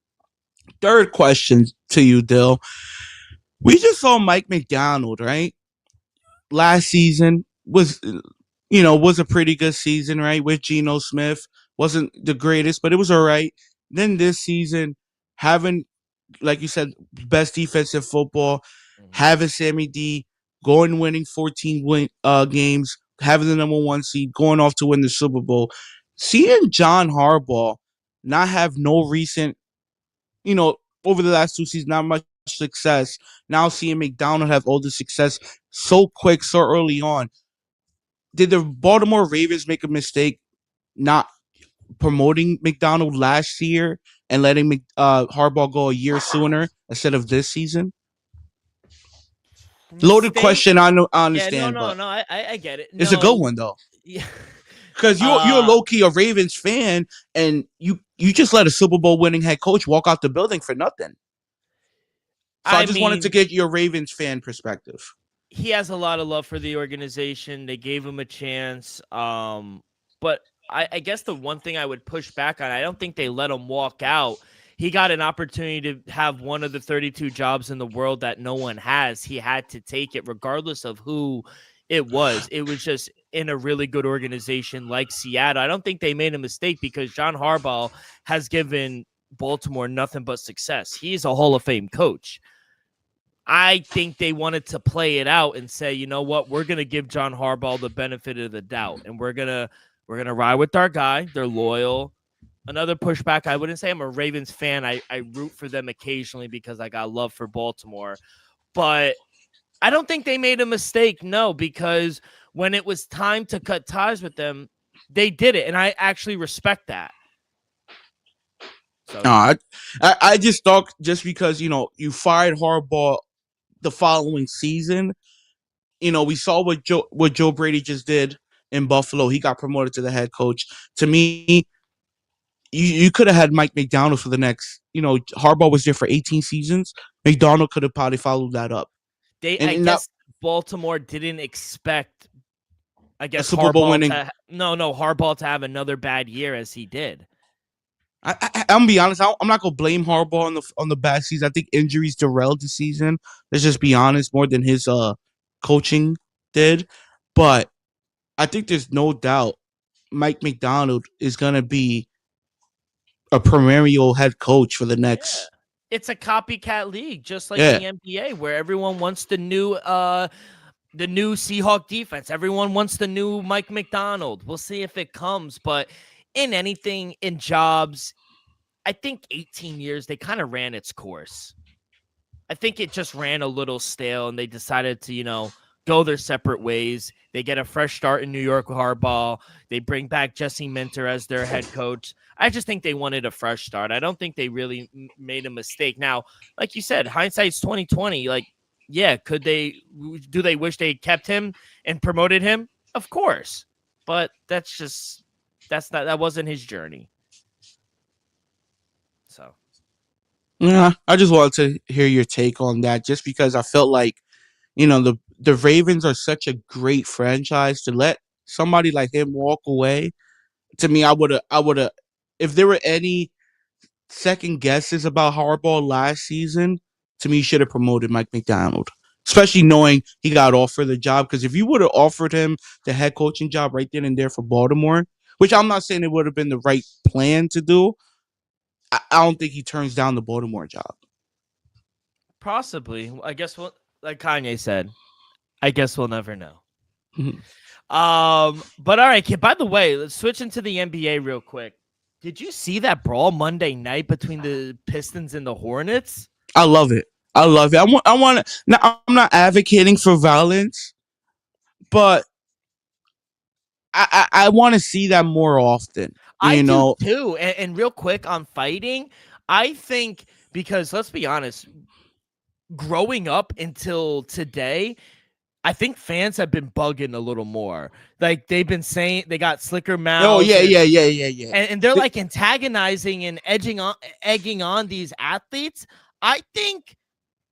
Third question to you, Dill. We just saw Mike McDonald, right? Last season was a pretty good season, right? With Geno Smith. Wasn't the greatest, but it was all right. Then this season, having, like you said, best defensive football, having Sammy D, going winning 14 games, having the number 1 seed, going off to win the Super Bowl. Seeing John Harbaugh not have no recent, over the last 2 seasons, not much success. Now seeing McDonald have all the success so quick, so early on. Did the Baltimore Ravens make a mistake not promoting McDonald last year and letting Harbaugh go a year sooner instead of this season? Loaded question, I understand. Yeah, I get it. It's a good one though. Yeah, because you're low key a Ravens fan, and you just let a Super Bowl winning head coach walk out the building for nothing. So I just wanted to get your Ravens fan perspective. He has a lot of love for the organization. They gave him a chance, but I guess the one thing I would push back on, I don't think they let him walk out. He got an opportunity to have one of the 32 jobs in the world that no one has. He had to take it regardless of who it was. It was just in a really good organization like Seattle. I don't think they made a mistake because John Harbaugh has given Baltimore nothing but success. He's a Hall of Fame coach. I think they wanted to play it out and say, you know what, we're going to give John Harbaugh the benefit of the doubt, and we're gonna ride with our guy. They're loyal. Another pushback, I wouldn't say I'm a Ravens fan. I root for them occasionally because I got love for Baltimore. But I don't think they made a mistake, no, because when it was time to cut ties with them, they did it, and I actually respect that. So, I just thought just because, you fired Harbaugh the following season, we saw what Joe Brady just did in Buffalo. He got promoted to the head coach. To me, you could have had Mike McDonald for the next, Harbaugh was there for 18 seasons. McDonald could have probably followed that up. I guess Baltimore didn't expect, a Super Bowl winning. Harbaugh to have another bad year as he did. I'm gonna be honest. I'm not gonna blame Harbaugh on the bad season. I think injuries derailed the season. Let's just be honest, more than his coaching did. But I think there's no doubt Mike McDonald is gonna be a perennial head coach for the next. Yeah. It's a copycat league, just like the NBA, where everyone wants the new Seahawk defense. Everyone wants the new Mike McDonald. We'll see if it comes, but in anything, in jobs, I think 18 years, they kind of ran its course. I think it just ran a little stale, and they decided to, go their separate ways. They get a fresh start in New York with Harbaugh. They bring back Jesse Minter as their head coach. I just think they wanted a fresh start. I don't think they really made a mistake. Now, like you said, hindsight's 2020. Like, yeah, do they wish they kept him and promoted him? Of course. But that wasn't his journey. So, yeah, I just wanted to hear your take on that, just because I felt like, the the Ravens are such a great franchise to let somebody like him walk away. To me, I would have, if there were any second guesses about Harbaugh last season, to me, he should have promoted Mike McDonald, especially knowing he got offered the job. Because if you would have offered him the head coaching job right then and there for Baltimore, which I'm not saying it would have been the right plan to do, I don't think he turns down the Baltimore job. Possibly. I guess like Kanye said, I guess we'll never know. Mhm. But all right, kid. By the way, let's switch into the NBA real quick. Did you see that brawl Monday night between the Pistons and the Hornets? I love it. I want to. Now, I'm not advocating for violence, but I want to see that more often. I do too. And real quick on fighting, I think because let's be honest, growing up until today, I think fans have been bugging a little more. Like they've been saying they got slicker mouths. Oh yeah. And they're like antagonizing and egging on these athletes. I think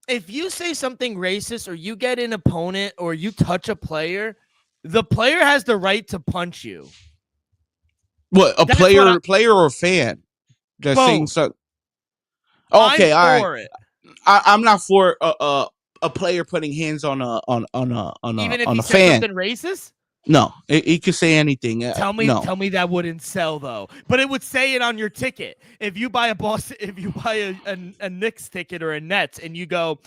if you say something racist or you get an opponent or you touch a player, the player has the right to punch you. What, a player or a fan? Just saying so. Okay, all right. I'm not for a player putting hands on a even if on he a said fan. Something racist? No, he could say anything. Tell me that wouldn't sell though. But it would say it on your ticket. If you buy a Knicks ticket or a Nets and you go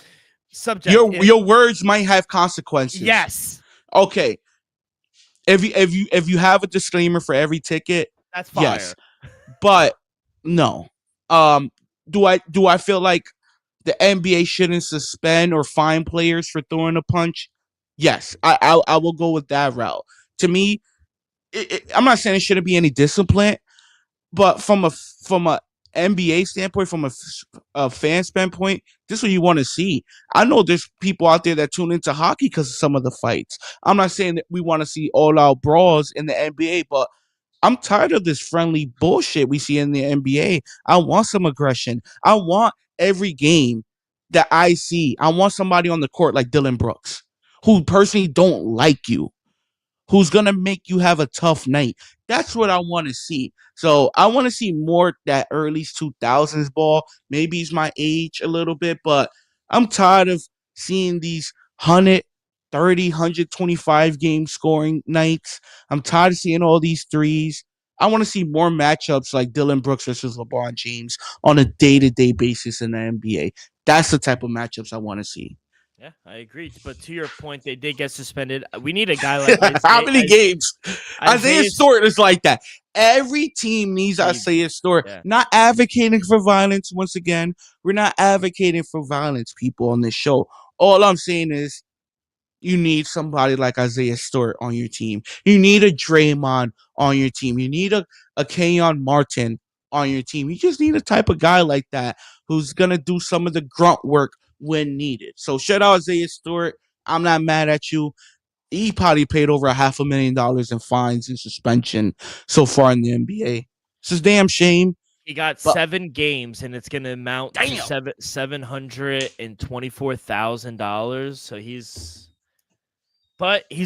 subject, your words might have consequences. Yes. Okay. If you have a disclaimer for every ticket, that's fire. Yes. But no. Do I feel like the NBA shouldn't suspend or fine players for throwing a punch? Yes, I will go with that route. To me, I'm not saying it shouldn't be any discipline, but from a NBA standpoint, from a fan standpoint, this is what you want to see. I know there's people out there that tune into hockey because of some of the fights. I'm not saying that we want to see all-out brawls in the NBA, but I'm tired of this friendly bullshit we see in the NBA. I want some aggression. I want every game that I see. I want somebody on the court like Dylan Brooks, who personally don't like you, who's going to make you have a tough night. That's what I want to see. So I want to see more that early 2000s ball. Maybe it's my age a little bit, but I'm tired of seeing these 130, 125 game scoring nights. I'm tired of seeing all these threes. I want to see more matchups like Dylan Brooks versus LeBron James on a day-to-day basis in the NBA. That's the type of matchups I want to see. Yeah, I agree. But to your point, they did get suspended. We need a guy like Isaiah. How many games? Isaiah Stewart is like that. Every team needs Isaiah Stewart. Yeah. Not advocating for violence. Once again, we're not advocating for violence, people, on this show. All I'm saying is you need somebody like Isaiah Stewart on your team. You need a Draymond on your team. You need a Kenyon Martin on your team. You just need a type of guy like that who's going to do some of the grunt work when needed. So shout out Isaiah Stewart. I'm not mad at you. He probably paid over $500,000 in fines and suspension so far in the NBA. It's a damn shame. He got 7 games, and it's going to amount to $724,000. So he's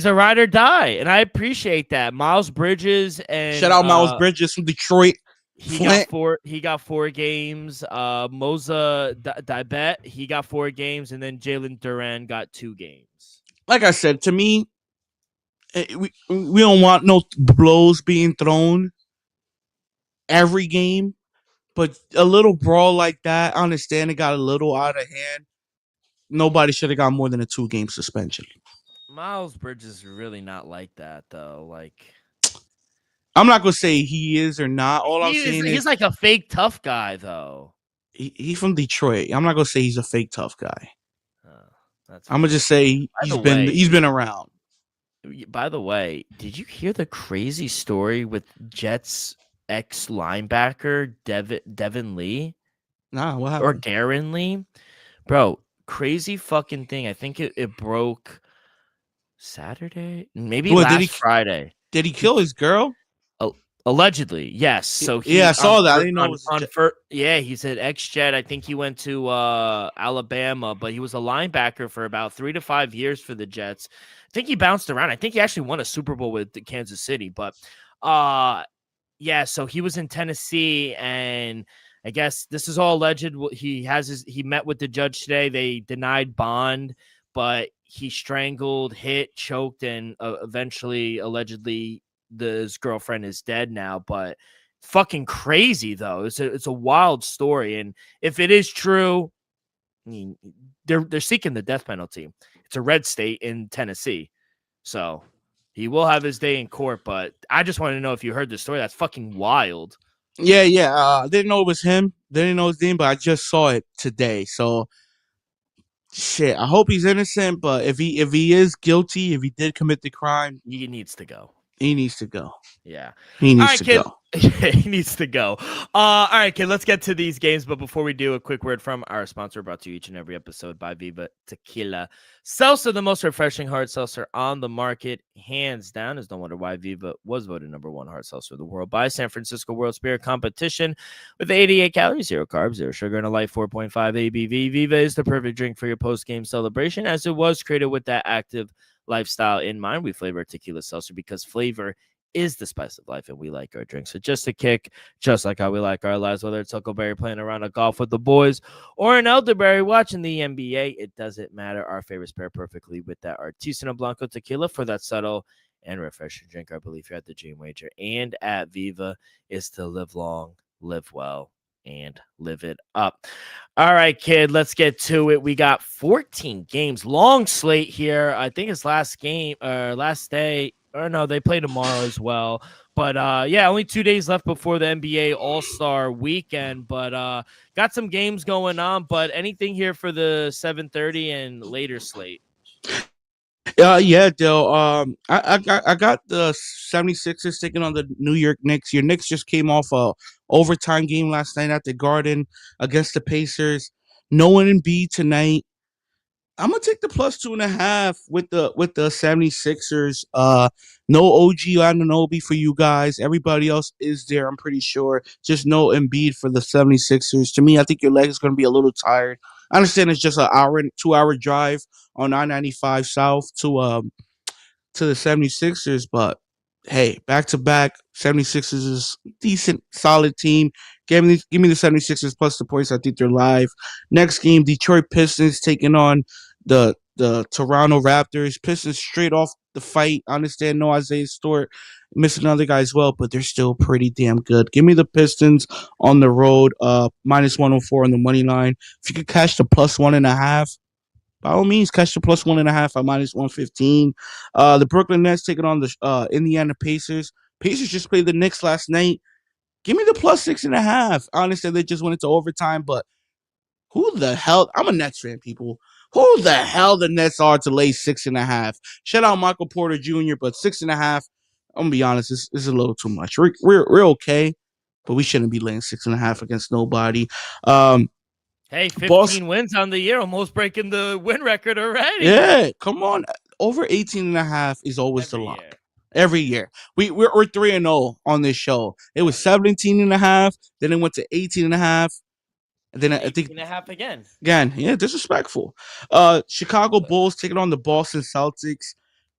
a ride or die, and I appreciate that. Miles Bridges and shout out Miles Bridges from Detroit. He got 4 games. Moza Dibet, he got 4 games, and then Jalen Duran got 2 games. Like I said, to me, we don't want no blows being thrown every game, but a little brawl like that, I understand it got a little out of hand. Nobody should have got more than a 2-game suspension. Miles Bridges is really not like that, though. Like, I'm not gonna say he is or not. All I'm saying is he's like a fake tough guy, though. He's from Detroit. I'm not gonna say he's a fake tough guy. I'm gonna just say he's been around. By the way, did you hear the crazy story with Jets ex linebacker Devin Lee? Nah, what happened? Or Darren Lee, bro? Crazy fucking thing. I think it broke Saturday, maybe Friday. Did he kill his girl? Allegedly, yes. So I he saw that. I didn't know it was he's at ex-Jet. I think he went to Alabama, but he was a linebacker for about 3 to 5 years for the Jets. I think he bounced around. I think he actually won a Super Bowl with Kansas City, but yeah, so he was in Tennessee, and I guess this is all alleged. He met with the judge today. They denied bond, but he strangled, hit, choked, and eventually, allegedly, his girlfriend is dead now. But fucking crazy though. It's a wild story, and if it is true, I mean, they're seeking the death penalty. It's a red state in Tennessee, so he will have his day in court. But I just wanted to know if you heard the story. That's fucking wild. Yeah. I didn't know it was him. Didn't know his name, but I just saw it today. So shit. I hope he's innocent. But if he is guilty, if he did commit the crime, He needs to go. he needs to go. Yeah. He needs All right, to kid. go. He needs to go. All right, kid. Let's get to these games. But before we do, a quick word from our sponsor, brought to you each and every episode by Viva Tequila Seltzer, the most refreshing hard seltzer on the market, hands down. Is no wonder why Viva was voted #1 hard seltzer in the world by San Francisco World Spirit Competition. With 88 calories, 0 carbs, 0 sugar, and a light 4.5 ABV, Viva is the perfect drink for your post-game celebration, as it was created with that active lifestyle in mind. We flavor tequila seltzer because flavor is the spice of life, and we like our drinks. So just a kick, just like how we like our lives, whether it's Huckleberry playing around a golf with the boys or an elderberry watching the NBA, it doesn't matter. Our favorites pair perfectly with that Artisanal Blanco tequila for that subtle and refreshing drink. Our belief here at the Dream Wager and at Viva is to live long, live well, and live it up. All right, kid, let's get to it. We got 14 games, long slate here. I think it's last day. Or no, they play tomorrow as well. But yeah, only 2 days left before the NBA All-Star weekend. But got some games going on. But anything here for the 7:30 and later slate? Yeah, Dale. I got the 76ers taking on the New York Knicks. Your Knicks just came off a overtime game last night at the Garden against the Pacers. No one in B tonight. I'm gonna take the +2.5 with the 76ers. No OG Anunoby for you guys. Everybody else is there, I'm pretty sure. Just no Embiid for the 76ers. To me, I think your leg is gonna be a little tired. I understand it's just an hour and 2 hour drive on I-95 South to the 76ers, but hey, back to back 76ers is decent, solid team. Give me the 76ers plus the points. I think they're live. Next game, Detroit Pistons taking on the Toronto Raptors. Pistons straight off the fight. I understand no Isaiah Stewart, missing another guy as well, but they're still pretty damn good. Give me the Pistons on the road, -104 on the money line. If you could catch the +1.5, by all means, catch the +1.5 at -115. The Brooklyn Nets taking on the Indiana Pacers. Pacers just played the Knicks last night. Give me the +6.5. I understand they just went into overtime, but who the hell? I'm a Nets fan, people. Who the hell the Nets are to lay 6.5? Shout out Michael Porter Jr., but 6.5. I'm gonna be honest, this is a little too much. We're okay, but we shouldn't be laying 6.5 against nobody. Hey, 15 wins on the year, almost breaking the win record already. Yeah, come on. Over 18.5 is always the lock. Every year. We're 3-0 on this show. It was 17.5, then it went to 18.5. And then I think 18.5 again. Again, yeah, disrespectful. Chicago Bulls taking on the Boston Celtics.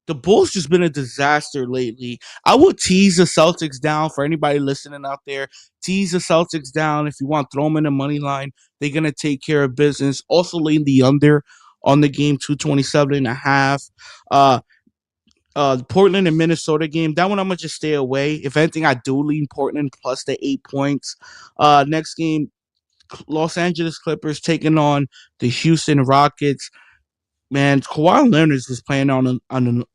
The Bulls just been a disaster lately. I will tease the Celtics down for anybody listening out there. Tease the Celtics down if you want. Throw them in the money line. They're gonna take care of business. Also, laying the under on the game 227.5. The Portland and Minnesota game. That one I'm gonna just stay away. If anything, I do lean Portland plus the 8 points. Next game, Los Angeles Clippers taking on the Houston Rockets. Man, Kawhi Leonard is playing on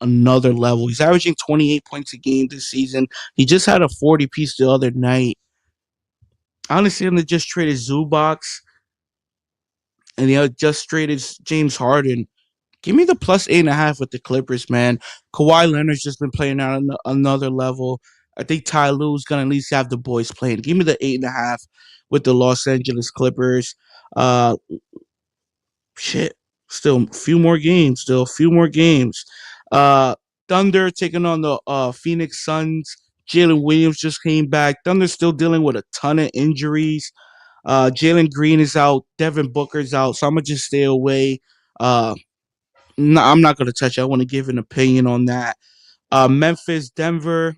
another level. He's averaging 28 points a game this season. He just had a 40-piece the other night. I understand they just traded Zubac, and they just traded James Harden. Give me the +8.5 with the Clippers, man. Kawhi Leonard's just been playing on another level. I think Ty Lue's gonna at least have the boys playing. Give me the 8.5 with the Los Angeles Clippers. Still a few more games. Thunder taking on the Phoenix Suns. Jalen Williams just came back. Thunder's still dealing with a ton of injuries. Jalen Green is out. Devin Booker's out. So I'm going to just stay away. No, I'm not going to touch it. I want to give an opinion on that. Memphis, Denver,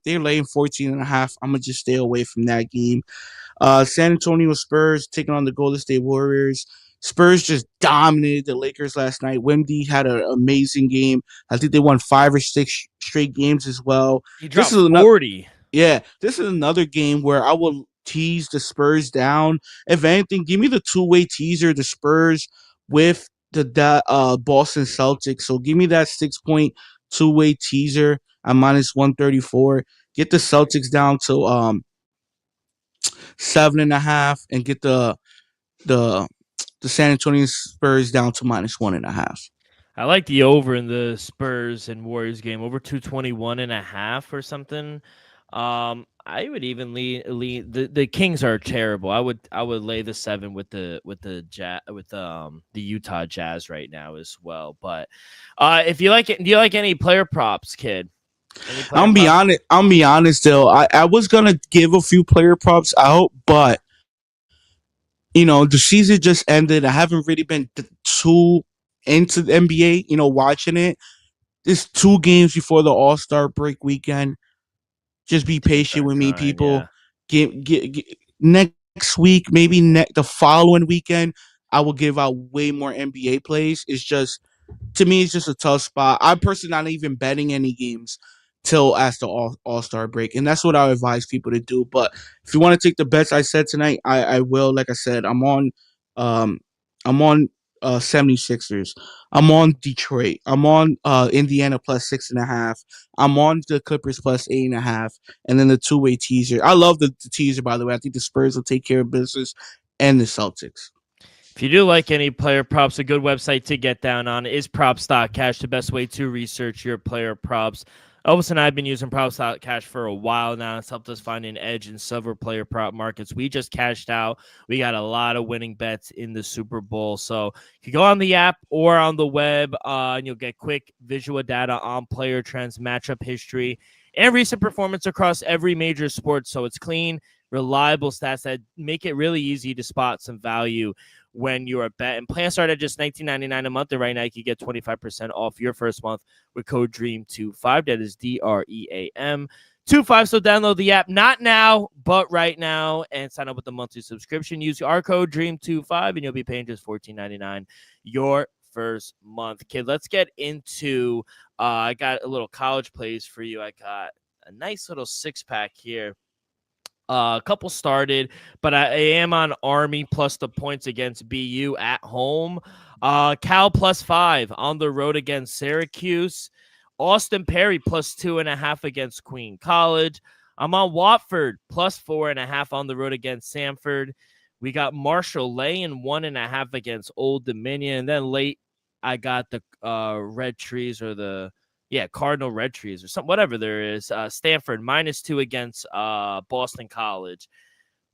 they're laying 14.5. I'm going to just stay away from that game. San Antonio Spurs taking on the Golden State Warriors. Spurs just dominated the Lakers last night. Wemby had an amazing game. I think they won 5 or 6 straight games as well. He dropped 40. This is another game where I will tease the Spurs down. If anything, give me the two-way teaser, the Spurs with the Boston Celtics. So give me that 6-point two-way teaser at -134. Get the Celtics down to 7.5, and get the San Antonio Spurs down to -1.5. I like the over in the Spurs and Warriors game, over 221.5 or something. I would even lean the Kings are terrible. I would lay the 7 with the Utah Jazz right now as well. But if you like it, do you like any player props, kid? I'm be honest though. I was gonna give a few player props out, but the season just ended. I haven't really been too into the NBA, watching it. There's 2 games before the All-Star break weekend. Just be patient with me, people. Yeah. Get next week, maybe the following weekend, I will give out way more NBA plays. It's just, to me, it's just a tough spot. I'm personally not even betting any games till after All-Star break, and that's what I advise people to do. But if you want to take the bets I said tonight, I will. Like I said, I'm on 76ers. I'm on Detroit. I'm on Indiana +6.5. I'm on the Clippers +8.5, and then the two-way teaser. I love the teaser, by the way. I think the Spurs will take care of business, and the Celtics. If you do like any player props, a good website to get down on is Props.Cash, the best way to research your player props. Elvis and I have been using Props.Cash for a while now. It's helped us find an edge in several player prop markets. We just cashed out. We got a lot of winning bets in the Super Bowl. So you can go on the app or on the web, and you'll get quick visual data on player trends, matchup history, and recent performance across every major sport. So it's clean, reliable stats that make it really easy to spot some value when you're a bet. And plans start at just $19.99 a month. And right now you can get 25% off your first month with code DREAM25. That is DREAM25. So download the app, not now, but right now, and sign up with the monthly subscription. Use our code DREAM25 and you'll be paying just $14.99 your first month. Kid, let's get into I got a little college plays for you. I got a nice little 6-pack here. A couple started, but I am on Army plus the points against BU at home. Cal +5 on the road against Syracuse. Austin Perry +2.5 against Queen College. I'm on Watford +4.5 on the road against Samford. We got Marshall laying 1.5 against Old Dominion. And then late, I got the Red Trees or the Cardinal Red Trees or something, whatever there is. Stanford -2 against Boston College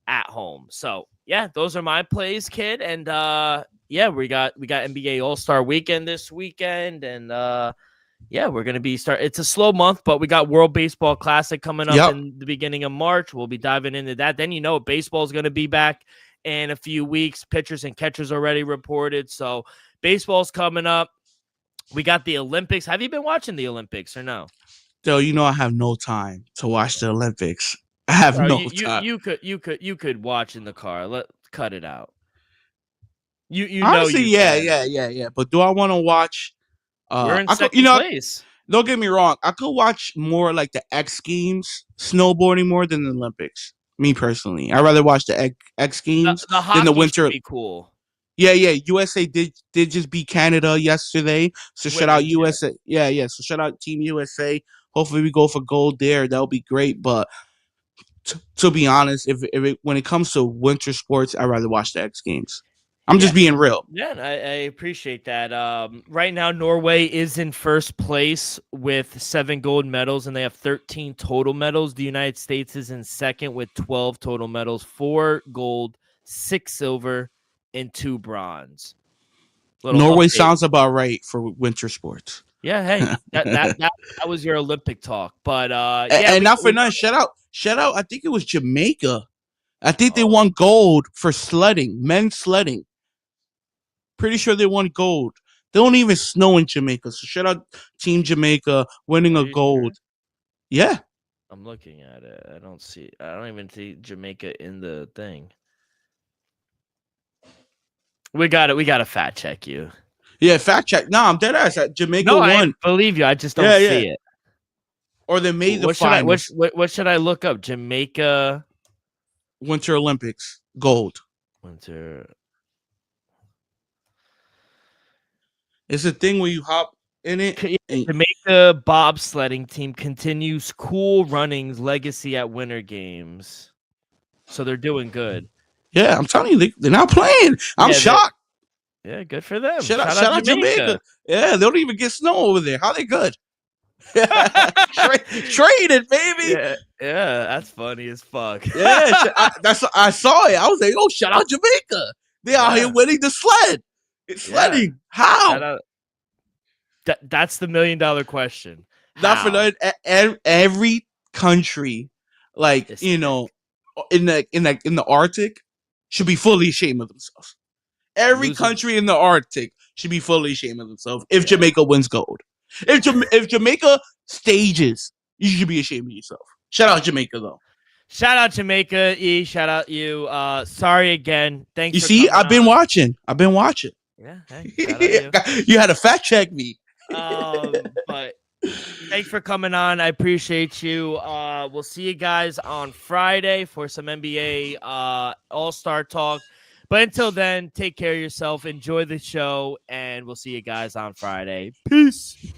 at home. So yeah, those are my plays, kid. And we got NBA All-Star Weekend this weekend, and we're gonna be It's a slow month, but we got World Baseball Classic coming up in the beginning of March. We'll be diving into that. Then baseball is gonna be back in a few weeks. Pitchers and catchers already reported, so baseball's coming up. We got the Olympics. Have you been watching the Olympics or no? Though I have no time to watch the Olympics. I have time. You could watch in the car. Cut it out. You honestly, know yeah. But do I want to watch? We're in second place. Don't get me wrong. I could watch more like the X Games, snowboarding more than the Olympics. Me personally, I'd rather watch the X Games than the winter. Be cool. Yeah. USA did just beat Canada yesterday. So shout out USA. Yeah. So shout out Team USA. Hopefully we go for gold there. That'll be great. But to be honest, when it comes to winter sports, I'd rather watch the X Games. I'm just being real. Yeah, I appreciate that. Right now, Norway is in first place with 7 gold medals, and they have 13 total medals. The United States is in second with 12 total medals, 4 gold, 6 silver, and 2 bronze. Norway sounds about right for winter sports. Yeah, hey, that was your Olympic talk, but And not for nothing, shout out. I think it was Jamaica. I think they won gold for sledding, men's sledding. Pretty sure they won gold. They don't even snow in Jamaica, so shout out Team Jamaica winning a gold. Sure? Yeah, I'm looking at it. I don't even see Jamaica in the thing. We got to fact check you. Yeah, fact check. No, I'm dead ass. Jamaica won. I believe you. I just don't see it. Or they made the finals. What should I look up? Jamaica Winter Olympics gold. Winter. It's a thing where you hop in it. Jamaica bobsledding team continues Cool Runnings legacy at Winter Games, so they're doing good. Yeah, I'm telling you, they're not playing. I'm shocked. Yeah, good for them. Shout out Jamaica. Yeah, they don't even get snow over there. How they good? Traded, baby. Yeah, that's funny as fuck. Yeah, I saw it. I was like, oh, shout out Jamaica. They out here winning the sled. It's sledding. How? That's the $1 million question. Not for that. Every country, like in the Arctic, should be fully ashamed of themselves. Every country in the Arctic should be fully ashamed of themselves if Jamaica wins gold. If Jamaica stages, you should be ashamed of yourself. Shout out Jamaica, though. Shout out Jamaica, E. Shout out you. Sorry again. Thanks. You see, I've been watching. Yeah, hey, shout out you. You had to fact check me. But thanks for coming on. I appreciate you. We'll see you guys on Friday for some NBA All-Star talk. But until then, take care of yourself. Enjoy the show, and we'll see you guys on Friday. Peace.